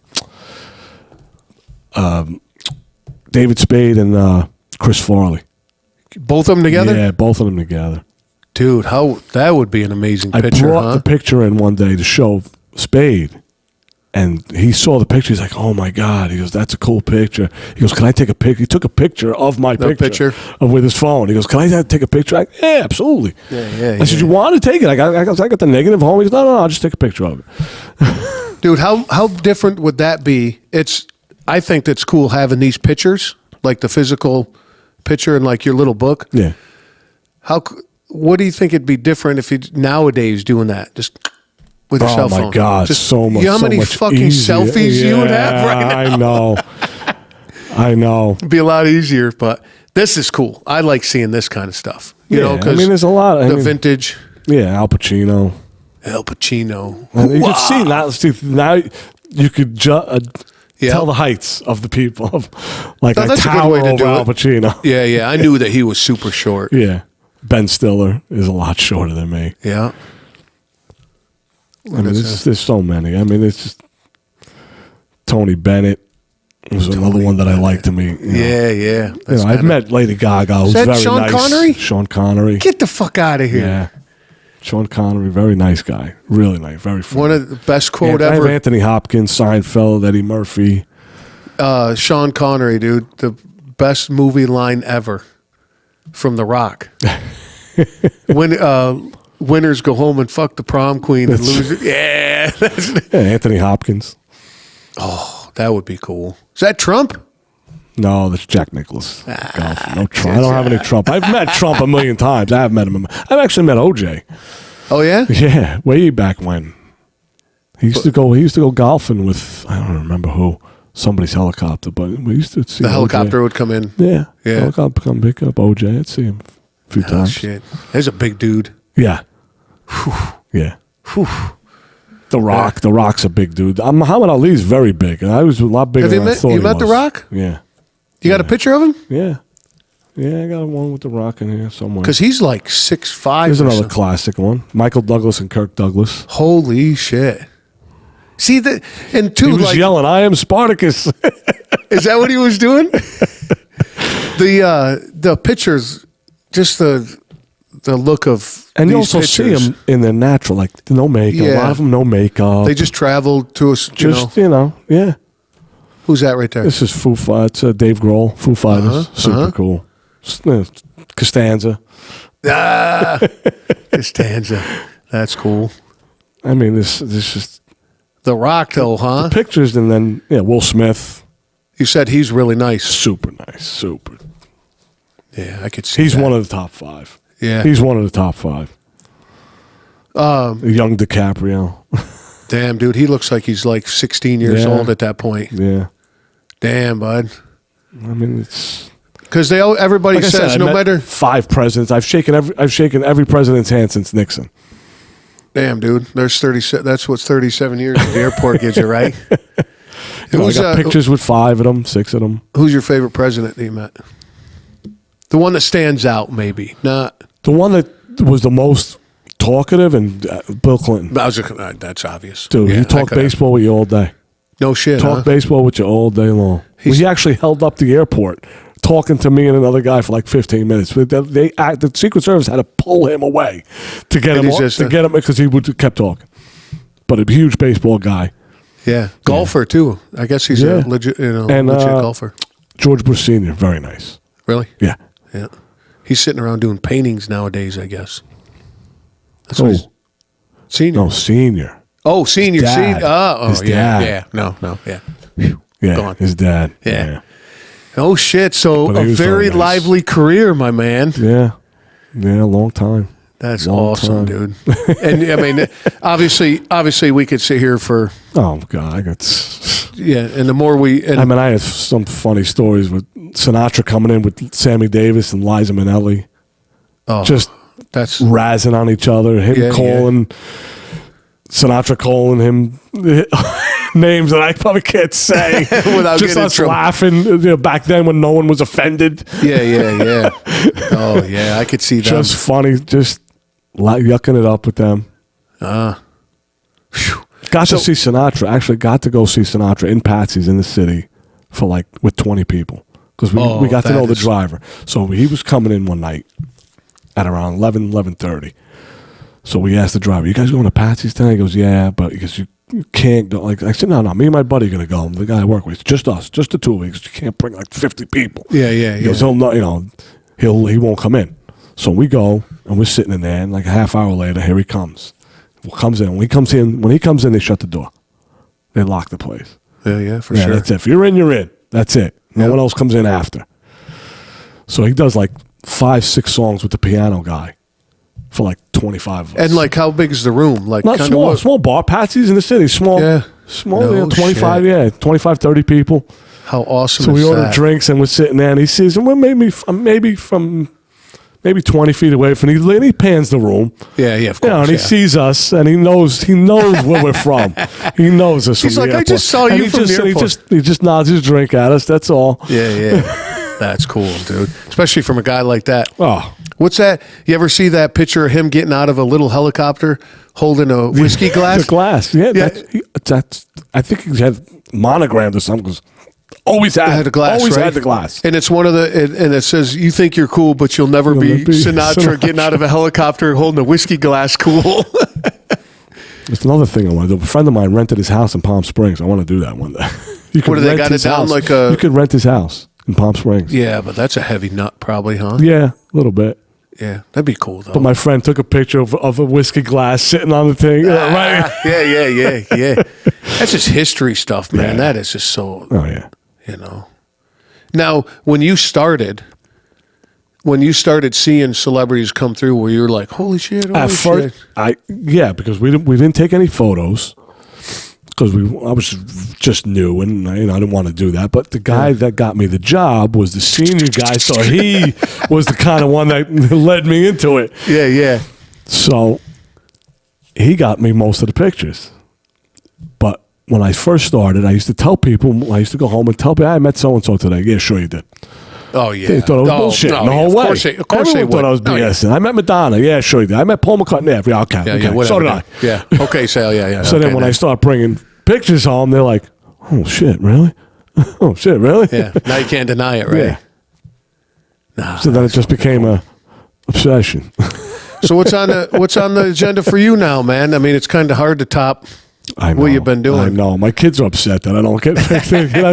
David Spade and Chris Farley. Both of them together? Yeah, both of them together. Dude, that would be an amazing picture, I brought the picture in one day to show Spade, and he saw the picture. He's like, oh, my God. He goes, that's a cool picture. He goes, can I take a picture? He took a picture of my picture with his phone. He goes, can I take a picture? Yeah, absolutely. Yeah. I said, you want to take it? I got the negative home. He goes, no, I'll just take a picture of it. Dude, how different would that be? I think that's cool having these pictures, like the physical picture in like your little book. Yeah. What do you think it'd be different if you nowadays doing that? Just with your cell phone. Oh my God, Just, so much. You know how many fucking easier. selfies you would have right now? I know. It'd be a lot easier, but this is cool. I like seeing this kind of stuff. You know, because there's a lot. Vintage. Yeah, Al Pacino. And you could see now you could tell the heights of the people. Like I tower over Al Pacino. Yeah. I knew that he was super short. Yeah. Ben Stiller is a lot shorter than me. Yeah. I mean, there's so many. I mean, it's just Tony Bennett was another one that I like to meet. Yeah. I've met Lady Gaga, who's very nice. Sean Connery? Sean Connery. Get the fuck out of here. Yeah. Sean Connery, very nice guy. Really nice. Very funny. One of the best quote I have ever. Anthony Hopkins, Seinfeld, Eddie Murphy. Sean Connery, dude. The best movie line ever from The Rock. When winners go home and fuck the prom queen and losers. Yeah. Anthony Hopkins. Oh, that would be cool. Is that Trump? No, that's Jack Nicklaus. No Trump. I don't have any Trump. I've met Trump a million times. I haven't met him. I've actually met OJ. Oh yeah? Yeah, way back when. He used to go golfing with, I don't remember who, somebody's helicopter, but we used to see the helicopter OJ. would come in. Yeah. Helicopter come pick up OJ. I'd see him a few times. Shit. There's a big dude. Yeah. Yeah. The Rock's a big dude. Muhammad Ali's very big, and I was a lot bigger than I thought he was. You met The Rock? Yeah. You got a picture of him? Yeah. Yeah, I got one with The Rock in here somewhere. Because he's like 6'5". There's another classic one. Michael Douglas and Kirk Douglas. Holy shit. See, he was yelling, "I am Spartacus." Is that what he was doing? The pictures, just the look of and you these also pictures. see them in their natural, like no makeup. Yeah. A lot of them no makeup. They just traveled to us. Yeah. Who's that right there? This is Foo Fighters. Dave Grohl, Foo Fighters, super cool. Costanza. Costanza. That's cool. I mean, this just The Rock, though, huh? pictures, and then Will Smith. You said he's really nice. Super nice, super. Yeah, I could see. He's that. one of the top 5. Yeah, he's one of the top 5. Young DiCaprio. Damn, dude, he looks like he's like 16 years old at that point. Yeah. Damn, bud. I mean, it's because everybody says no matter 5 presidents. I've shaken every president's hand since Nixon. Damn, dude. There's 30. That's what's 37 years at the airport gives you, right? I got pictures with 5 of them, 6 of them. Who's your favorite president that you met? The one that stands out, maybe. Not the one that was the most talkative, and Bill Clinton. That's obvious. Dude, he talked baseball with you all day. No shit. Talked baseball with you all day long. He actually held up the airport talking to me and another guy for like 15 minutes. The Secret Service had to pull him away to get him because he kept talking. But a huge baseball guy. Yeah, golfer too. I guess he's a legit golfer. George Bush Sr., very nice. Really? Yeah. Yeah. He's sitting around doing paintings nowadays, I guess. That's senior. No, senior. Oh, senior. Dad. His dad. Yeah. No. Yeah. Yeah. His dad. Yeah. Oh shit! So a very lively career, my man. Yeah. Yeah. Long time. That's awesome, dude. And I mean, obviously, we could sit here for. Oh God, and the more we. And I have some funny stories with Sinatra coming in with Sammy Davis and Liza Minnelli. Oh, that's razzing on each other. Sinatra calling him names that I probably can't say without just us laughing. Back then when no one was offended. Yeah. Oh yeah, I could see that. Just funny, just yucking it up with them. Got to see Sinatra. Actually, got to go see Sinatra in Patsy's in the city for with 20 people because we got to know the driver. So he was coming in one night at around 11:30. So we asked the driver, "You guys going to Patsy's tonight?" He goes, "Yeah," but because you can't go. I said, "No, me and my buddy are gonna go." The guy I work with, just us, just the 2 of us. You can't bring 50 people. Yeah. He goes, he won't come in. So we go and we're sitting in there, and a half hour later, here he comes. When he comes in, they shut the door. They lock the place. Yeah, for sure. That's it. If you're in, you're in. That's it. No one else comes in after. So he does like 5-6 songs with the piano guy for like 25 of us. And like, how big is the room? Like, not small bar. Patsy's in the city. Small, No 25, shit. 25, 30 people. How awesome So is we order that? drinks and we're sitting there and he sees, and we're maybe 20 feet away from him. And he pans the room. Yeah, of course. You know, and he sees us and he knows where we're from. He knows us. He's from like, the I just saw and you from the airport. He just nods his drink at us. That's all. Yeah. That's cool, dude. Especially from a guy like that. Oh. What's that? You ever see that picture of him getting out of a little helicopter holding a whiskey glass? The glass, yeah. That's I think he had monogrammed or something. Always had a glass, always right? had the glass. And it's one of and it says, you think you're cool, but you'll never be Sinatra getting out of a helicopter holding a whiskey glass cool. It's another thing I want to do. A friend of mine rented his house in Palm Springs. I want to do that one day. You What do they got it down house. like a... You could rent his house in Palm Springs. Yeah, but that's a heavy nut probably, huh? Yeah, a little bit. Yeah, that'd be cool, though. But my friend took a picture of a whiskey glass sitting on the thing. Right? Yeah. That's just history stuff, man. Yeah. That is just so... Oh, yeah. You know. Now, when you started seeing celebrities come through, where you're like, "Holy shit!" At first, because we didn't take any photos because I was just new and I didn't want to do that. But the guy that got me the job was the senior guy, so he was the kind of one that led me into it. Yeah. So he got me most of the pictures. But when I first started, I used to tell people, I used to go home and tell people, I met so-and-so today. Yeah, sure you did. Oh, yeah. They thought it was bullshit the whole way. Of course they Everyone would. thought I was BSing. I met Madonna. Yeah, sure you did. I met Paul McCartney. Yeah, okay. Whatever. So did I. Yeah. Okay, Sal. Yeah. So then when I start bringing pictures home, they're like, oh, shit, really? Oh, shit, really? Yeah. Now you can't deny it, right? Yeah. Nah, So then it just became a obsession. So what's on the agenda for you now, man? I mean, it's kind of hard to top what you've been doing. I know. My kids are upset that I don't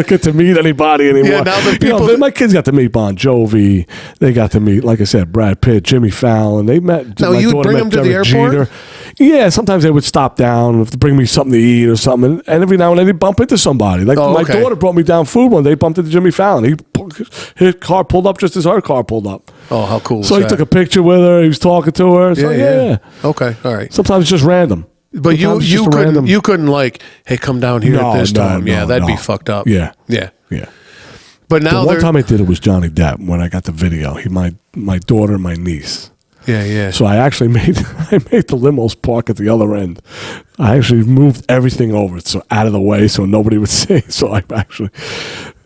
get to meet anybody anymore. Yeah, now the people my kids got to meet Bon Jovi. They got to meet, like I said, Brad Pitt, Jimmy Fallon. They met. Now, you would bring them to the airport? Yeah, sometimes they would stop down to bring me something to eat or something. And every now and then they'd bump into somebody. Like my daughter brought me down food one day, bumped into Jimmy Fallon. His car pulled up just as her car pulled up. Oh, how cool. So he took a picture with her. He was talking to her. So yeah. Okay, all right. Sometimes it's just random. But you couldn't like, hey, come down here at this time. Yeah, that'd be fucked up. Yeah. But now the one time I did it was Johnny Depp when I got the video. My daughter and my niece. Yeah. So I actually made the limos park at the other end. I actually moved everything over so out of the way so nobody would see. So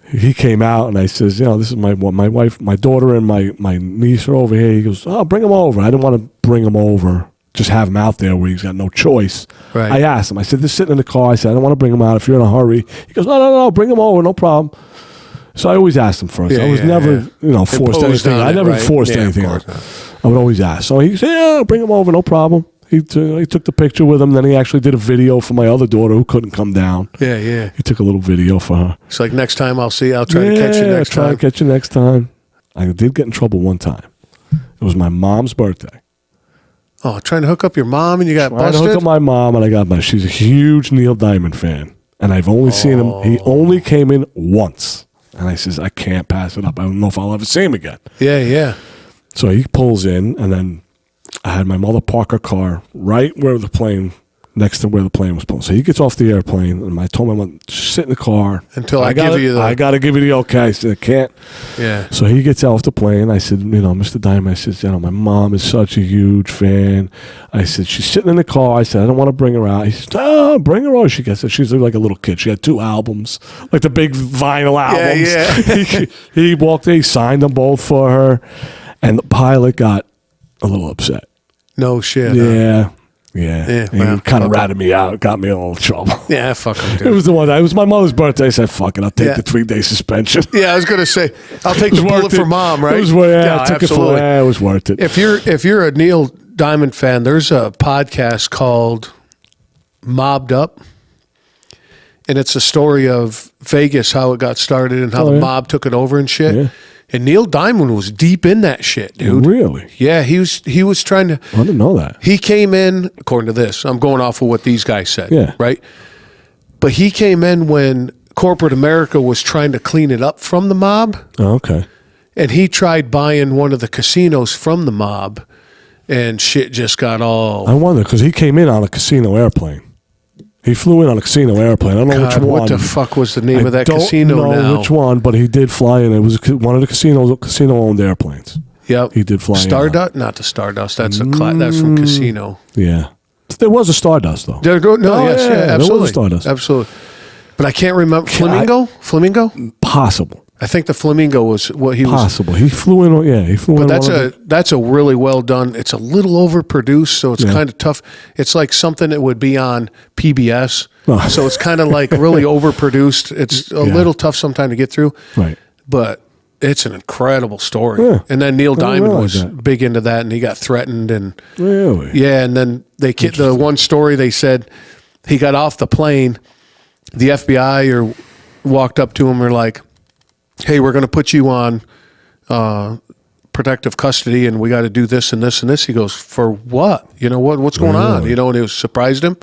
he came out and I says, this is my wife, my daughter and my niece are over here. He goes, oh, bring them over. I didn't want to bring them over. Just have him out there where he's got no choice. Right. I asked him. I said, "They're sitting in the car." I said, "I don't want to bring him out if you're in a hurry." He goes, "No, bring him over, no problem." So I always asked him first. I was never, forced anything. I never forced anything on. I would always ask. So he said, "Yeah, bring him over, no problem." He took the picture with him. Then he actually did a video for my other daughter who couldn't come down. Yeah. He took a little video for her. It's like, next time I'll try to catch you next time. Try to catch you next time. I did get in trouble one time. It was my mom's birthday. Oh, trying to hook up your mom and you got busted? Trying to hook up my mom and I got busted. She's a huge Neil Diamond fan. And I've only seen him. He only came in once. And I says, I can't pass it up. I don't know if I'll ever see him again. Yeah. So he pulls in and then I had my mother park her car right where the plane, next to where the plane was pulling. So he gets off the airplane and I told him, sit in the car. Until I got to give you the okay. I said, I can't. Yeah. So he gets off the plane. I said, Mr. Diamond, I said, my mom is such a huge fan. I said, she's sitting in the car. I said, I don't want to bring her out. He said, oh, bring her on. She gets it. She's like a little kid. She had 2 albums, like the big vinyl albums. Yeah. He walked in, he signed them both for her. And the pilot got a little upset. No shit. Yeah. Yeah. Well, he kind of ratted me out, got me in a little trouble. Yeah, fuck him, dude. It was it was my mother's birthday. I said, fuck it, I'll take the 3-day suspension. Yeah, I was going to say, I'll take the bullet for mom, right? It was it was worth it. If you're a Neil Diamond fan, there's a podcast called Mobbed Up. And it's a story of Vegas, how it got started and how the mob took it over and shit. Yeah. And Neil Diamond was deep in that shit, dude. Really? Yeah, he was trying to... I didn't know that. He came in, according to this, I'm going off of what these guys said, right? But he came in when corporate America was trying to clean it up from the mob. Oh, okay. and he tried buying one of the casinos from the mob, and shit just got all. I wonder, because he came in on a casino airplane. He flew in on a casino airplane. I don't know which one. What the fuck was the name of that I casino don't know now? which one, but he did fly in. It was one of the casino-owned airplanes. Yep. He did fly in. Stardust? Not the Stardust. That's that's from Casino. Yeah. There was a Stardust, though. Yes, absolutely. There was a Stardust. Absolutely. But I can't remember. Flamingo? Possible. I think the Flamingo was what he was. Possible. He flew in. Yeah, he flew in. But that's a really well done. It's a little overproduced, so it's kind of tough. It's like something that would be on PBS. Oh. So it's kind of like really overproduced. It's a little tough sometimes to get through. Right. But it's an incredible story. Yeah. And then Neil Diamond was big into that, and he got threatened. And really? Yeah, and then the one story they said he got off the plane. The FBI walked up to him and were like, hey, we're going to put you on protective custody, and we got to do this and this and this. He goes, for what? What's going on? And it surprised him.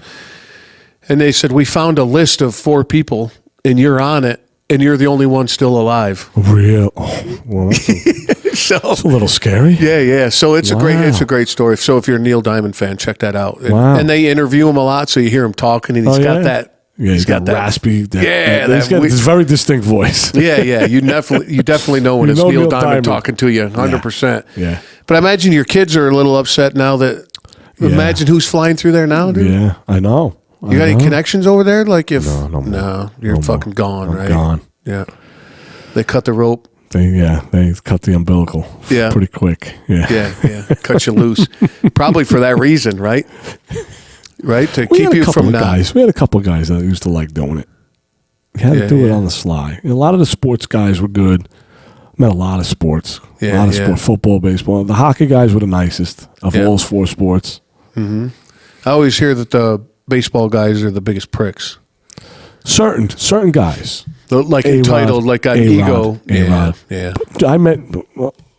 And they said, we found a list of 4 people, and you're on it, and you're the only one still alive. Real? Oh, well, that's a little scary. Yeah. So it's a great story. So if you're a Neil Diamond fan, check that out. And they interview him a lot, so you hear him talking, and he's got that. Yeah, he's got that raspy. He's got this very distinct voice. Yeah. You definitely know when it's Neil Diamond talking to you, 100%. Yeah. But I imagine your kids are a little upset now that. Imagine who's flying through there now, dude. Yeah, I know. You got any connections over there? Like if no, you're fucking gone, right? Gone. Yeah. They cut the rope. They cut the umbilical. Pretty quick. Yeah. Cut you loose. Probably for that reason, right? Right, to keep you from guys. We had a couple of guys that used to like doing it. You had to do it on the sly. And a lot of the sports guys were good. Met a lot of sports. A lot of sport, football, baseball. The hockey guys were the nicest of all 4 sports. Mm-hmm. I always hear that the baseball guys are the biggest pricks. Certain guys. Like A-Rod, entitled, like got ego. A-Rod. Yeah. I met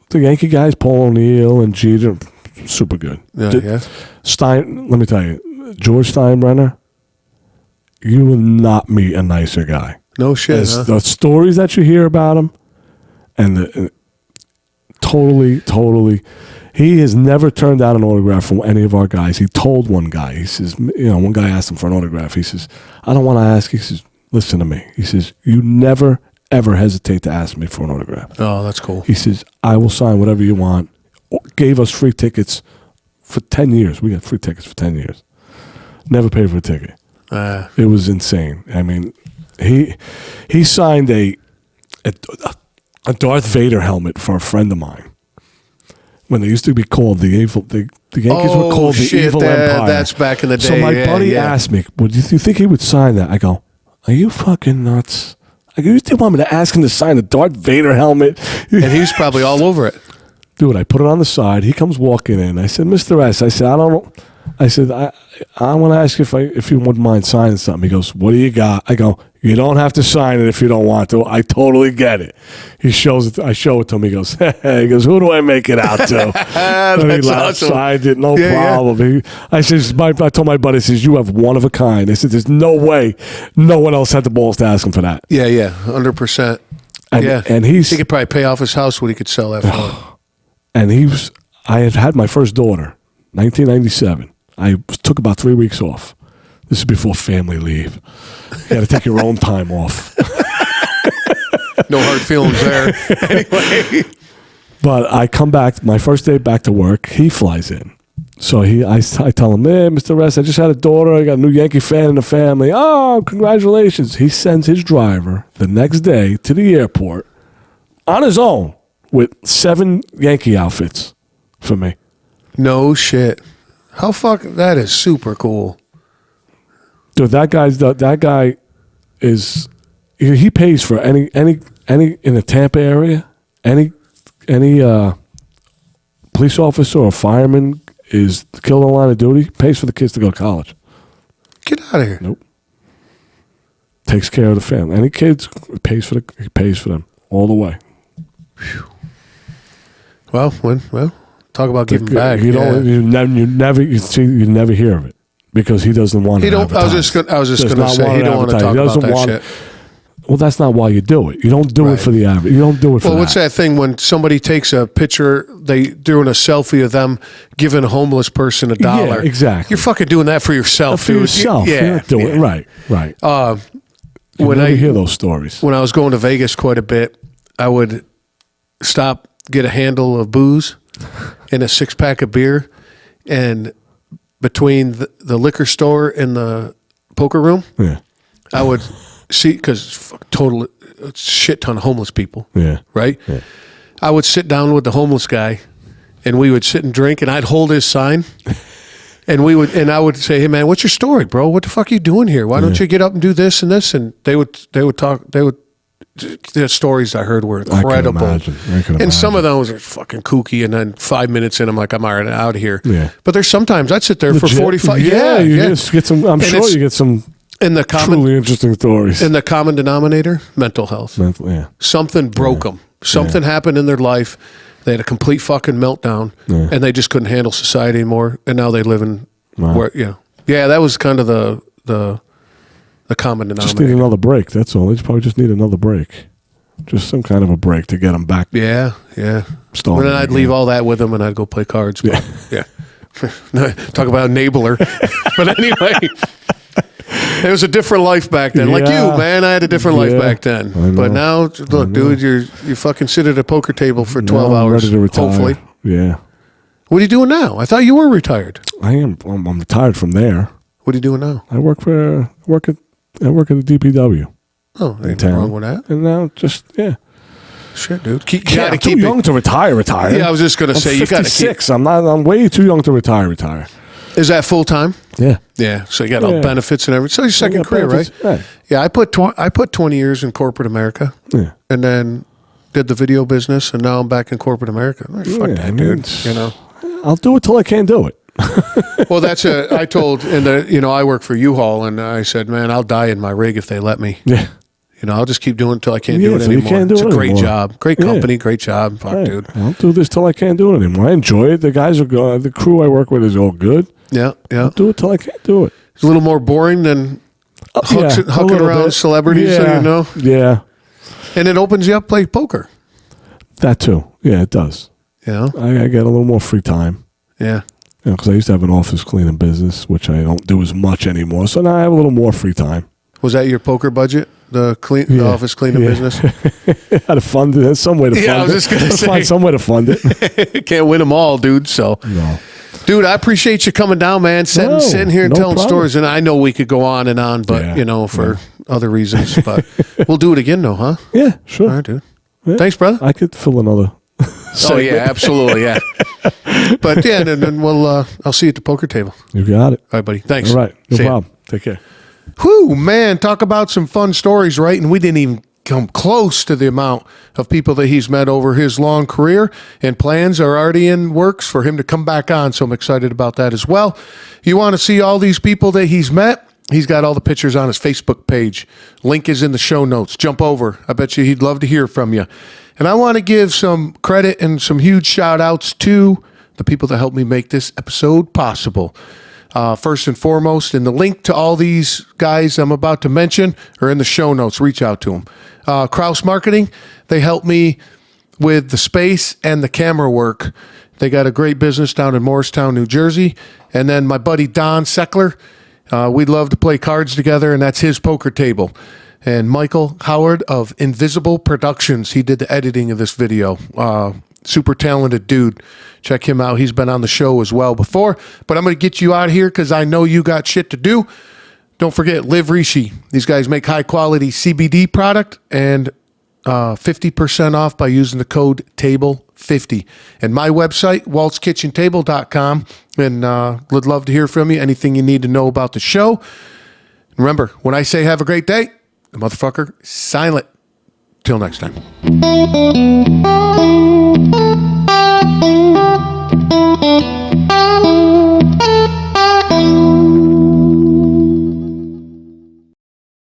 the Yankee guys, Paul O'Neill and Jeter, super good. Stein, let me tell you, George Steinbrenner, you will not meet a nicer guy. No shit. The stories that you hear about him, and totally, he has never turned down an autograph from any of our guys. He told one guy, he says, one guy asked him for an autograph. He says, I don't want to ask. He says, listen to me. He says, you never, ever hesitate to ask me for an autograph. Oh, that's cool. He says, I will sign whatever you want. Gave us free tickets for 10 years. We got free tickets for 10 years. Never paid for a ticket. It was insane. I mean, he signed a Darth Vader helmet for a friend of mine. When they used to be called the Yankees were called the Evil Empire. That's back in the day. So my buddy asked me, "Would you think he would sign that?" I go, "Are you fucking nuts? You still want me to ask him to sign the Darth Vader helmet?" And he was probably all over it. Dude, I put it on the side. He comes walking in. I said, Mr. S, I said, I don't know. I said, I want to ask you if you wouldn't mind signing something. He goes, what do you got? I go, you don't have to sign it if you don't want to. I totally get it. He shows it. I show it to him. He goes, who do I make it out to? And he laughed, signed it, no problem. I told my buddy, I says, you have one of a kind. I said, there's no way no one else had the balls to ask him for that. Yeah, 100%. And he could probably pay off his house when he could sell that for. And I had my first daughter, 1997. I took about 3 weeks off. This is before family leave. You got to take your own time off. No hard feelings there. Anyway. But I come back, my first day back to work, he flies in. So I tell him, hey, Mr. Rest, I just had a daughter. I got a new Yankee fan in the family. Oh, congratulations. He sends his driver the next day to the airport on his own with 7 Yankee outfits for me. No shit. That is super cool. Dude, that guy is, he pays for any in the Tampa area, any police officer or fireman is killed in the line of duty, pays for the kids to go to college. Get out of here. Nope. Takes care of the family. Any kids, he pays for them all the way. Whew. Well, talk about giving back. You never hear of it because he doesn't want to advertise. I was just going to say he don't want to talk about that shit. Well, that's not why you do it. You don't do it for the average. You don't do it for Well, what's that thing when somebody takes a picture, they doing a selfie of them giving a homeless person $1? Yeah, exactly. You're fucking doing that for yourself, for dude. yourself. You're not doing it. Right. When I hear those stories. When I was going to Vegas quite a bit, I would stop, get a handle of booze and a 6-pack of beer, and between the liquor store and the poker room, I would see, because total shit ton of homeless people, right? Yeah. I would sit down with the homeless guy, and we would sit and drink, and I'd hold his sign, and I would say, "Hey man, what's your story, bro? What the fuck are you doing here? Why don't you get up and do this and this?" And they would talk. The stories I heard were incredible. I can imagine. Some of those are fucking kooky, and then 5 minutes in, I'm like, I'm already out of here. Yeah. But there's sometimes I'd sit there for 45. Yeah, just get some. I'm sure you get some truly interesting stories. And the common denominator, mental health. Something broke them. Something happened in their life. They had a complete fucking meltdown, and they just couldn't handle society anymore. And now they live in where, that was kind of the common denominator. Just need another break. That's all. They probably just need another break. Just some kind of a break to get them back. Yeah. And then I'd leave all that with them, and I'd go play cards. But, talk about enabler. But anyway, it was a different life back then. Like you, man, I had a different life back then. But now, look, dude, you fucking sit at a poker table for 12 hours. Ready to retire. Hopefully. Yeah. What are you doing now? I thought you were retired. I am. I'm retired from there. What are you doing now? I work at the DPW. Oh, ain't nothing wrong with that. And now shit, dude. I'm too young to retire. Yeah, I was just gonna say, you got 56. I'm way too young to retire. Is that full time? Yeah. Yeah. So you got all benefits and everything. So your second career, benefits, right? Yeah. I put 20 years in corporate America. Yeah. And then did the video business, and now I'm back in corporate America. Fuck that, dude. I'll do it till I can't do it. Well, I told, I work for U-Haul, and I said, man, I'll die in my rig if they let me. Yeah. I'll just keep doing it until I can't do it anymore. It's a great job. Great company, great job. Fuck, dude. I'll do this till I can't do it anymore. I enjoy it. The guys are good. The crew I work with is all good. Yeah. I'll do it till I can't do it. It's a little more boring than hucking around celebrities, Yeah. And it opens you up to play poker. That too. Yeah, it does. I get a little more free time. Yeah. Because I used to have an office cleaning business, which I don't do as much anymore. So now I have a little more free time. Was that your poker budget? The office cleaning business? How to fund it. There's some way to fund it. I was just going to say. Find some way to fund it. Can't win them all, dude. So, no. Dude, I appreciate you coming down, man. Sitting here and telling stories. And I know we could go on and on, but, for other reasons. But we'll do it again, though, huh? Yeah, sure. All right, dude. Yeah. Thanks, brother. I could fill another. Oh, yeah, absolutely, yeah. But, and then I'll see you at the poker table. You got it. All right, buddy. Thanks. All right. No problem. Take care. Whew, man, talk about some fun stories, right? And we didn't even come close to the amount of people that he's met over his long career, and plans are already in works for him to come back on, so I'm excited about that as well. You want to see all these people that he's met? He's got all the pictures on his Facebook page. Link is in the show notes. Jump over. I bet you he'd love to hear from you. And I want to give some credit and some huge shout outs to the people that helped me make this episode possible. First and foremost, and the link to all these guys I'm about to mention are in the show notes. Reach out to them. Kraus Marketing, they helped me with the space and the camera work. They got a great business down in Morristown, New Jersey. And then my buddy Don Seckler, we love to play cards together, and that's his poker table. And Michael Howard of Invisible Productions, he did the editing of this video. Super talented dude. Check him out. He's been on the show as well before. But I'm going to get you out of here because I know you got shit to do. Don't forget, Live Rishi. These guys make high-quality CBD product and 50% off by using the code TABLE50. And my website, waltzkitchentable.com. And would love to hear from you. Anything you need to know about the show. Remember, when I say have a great day, the motherfucker silent. Till next time.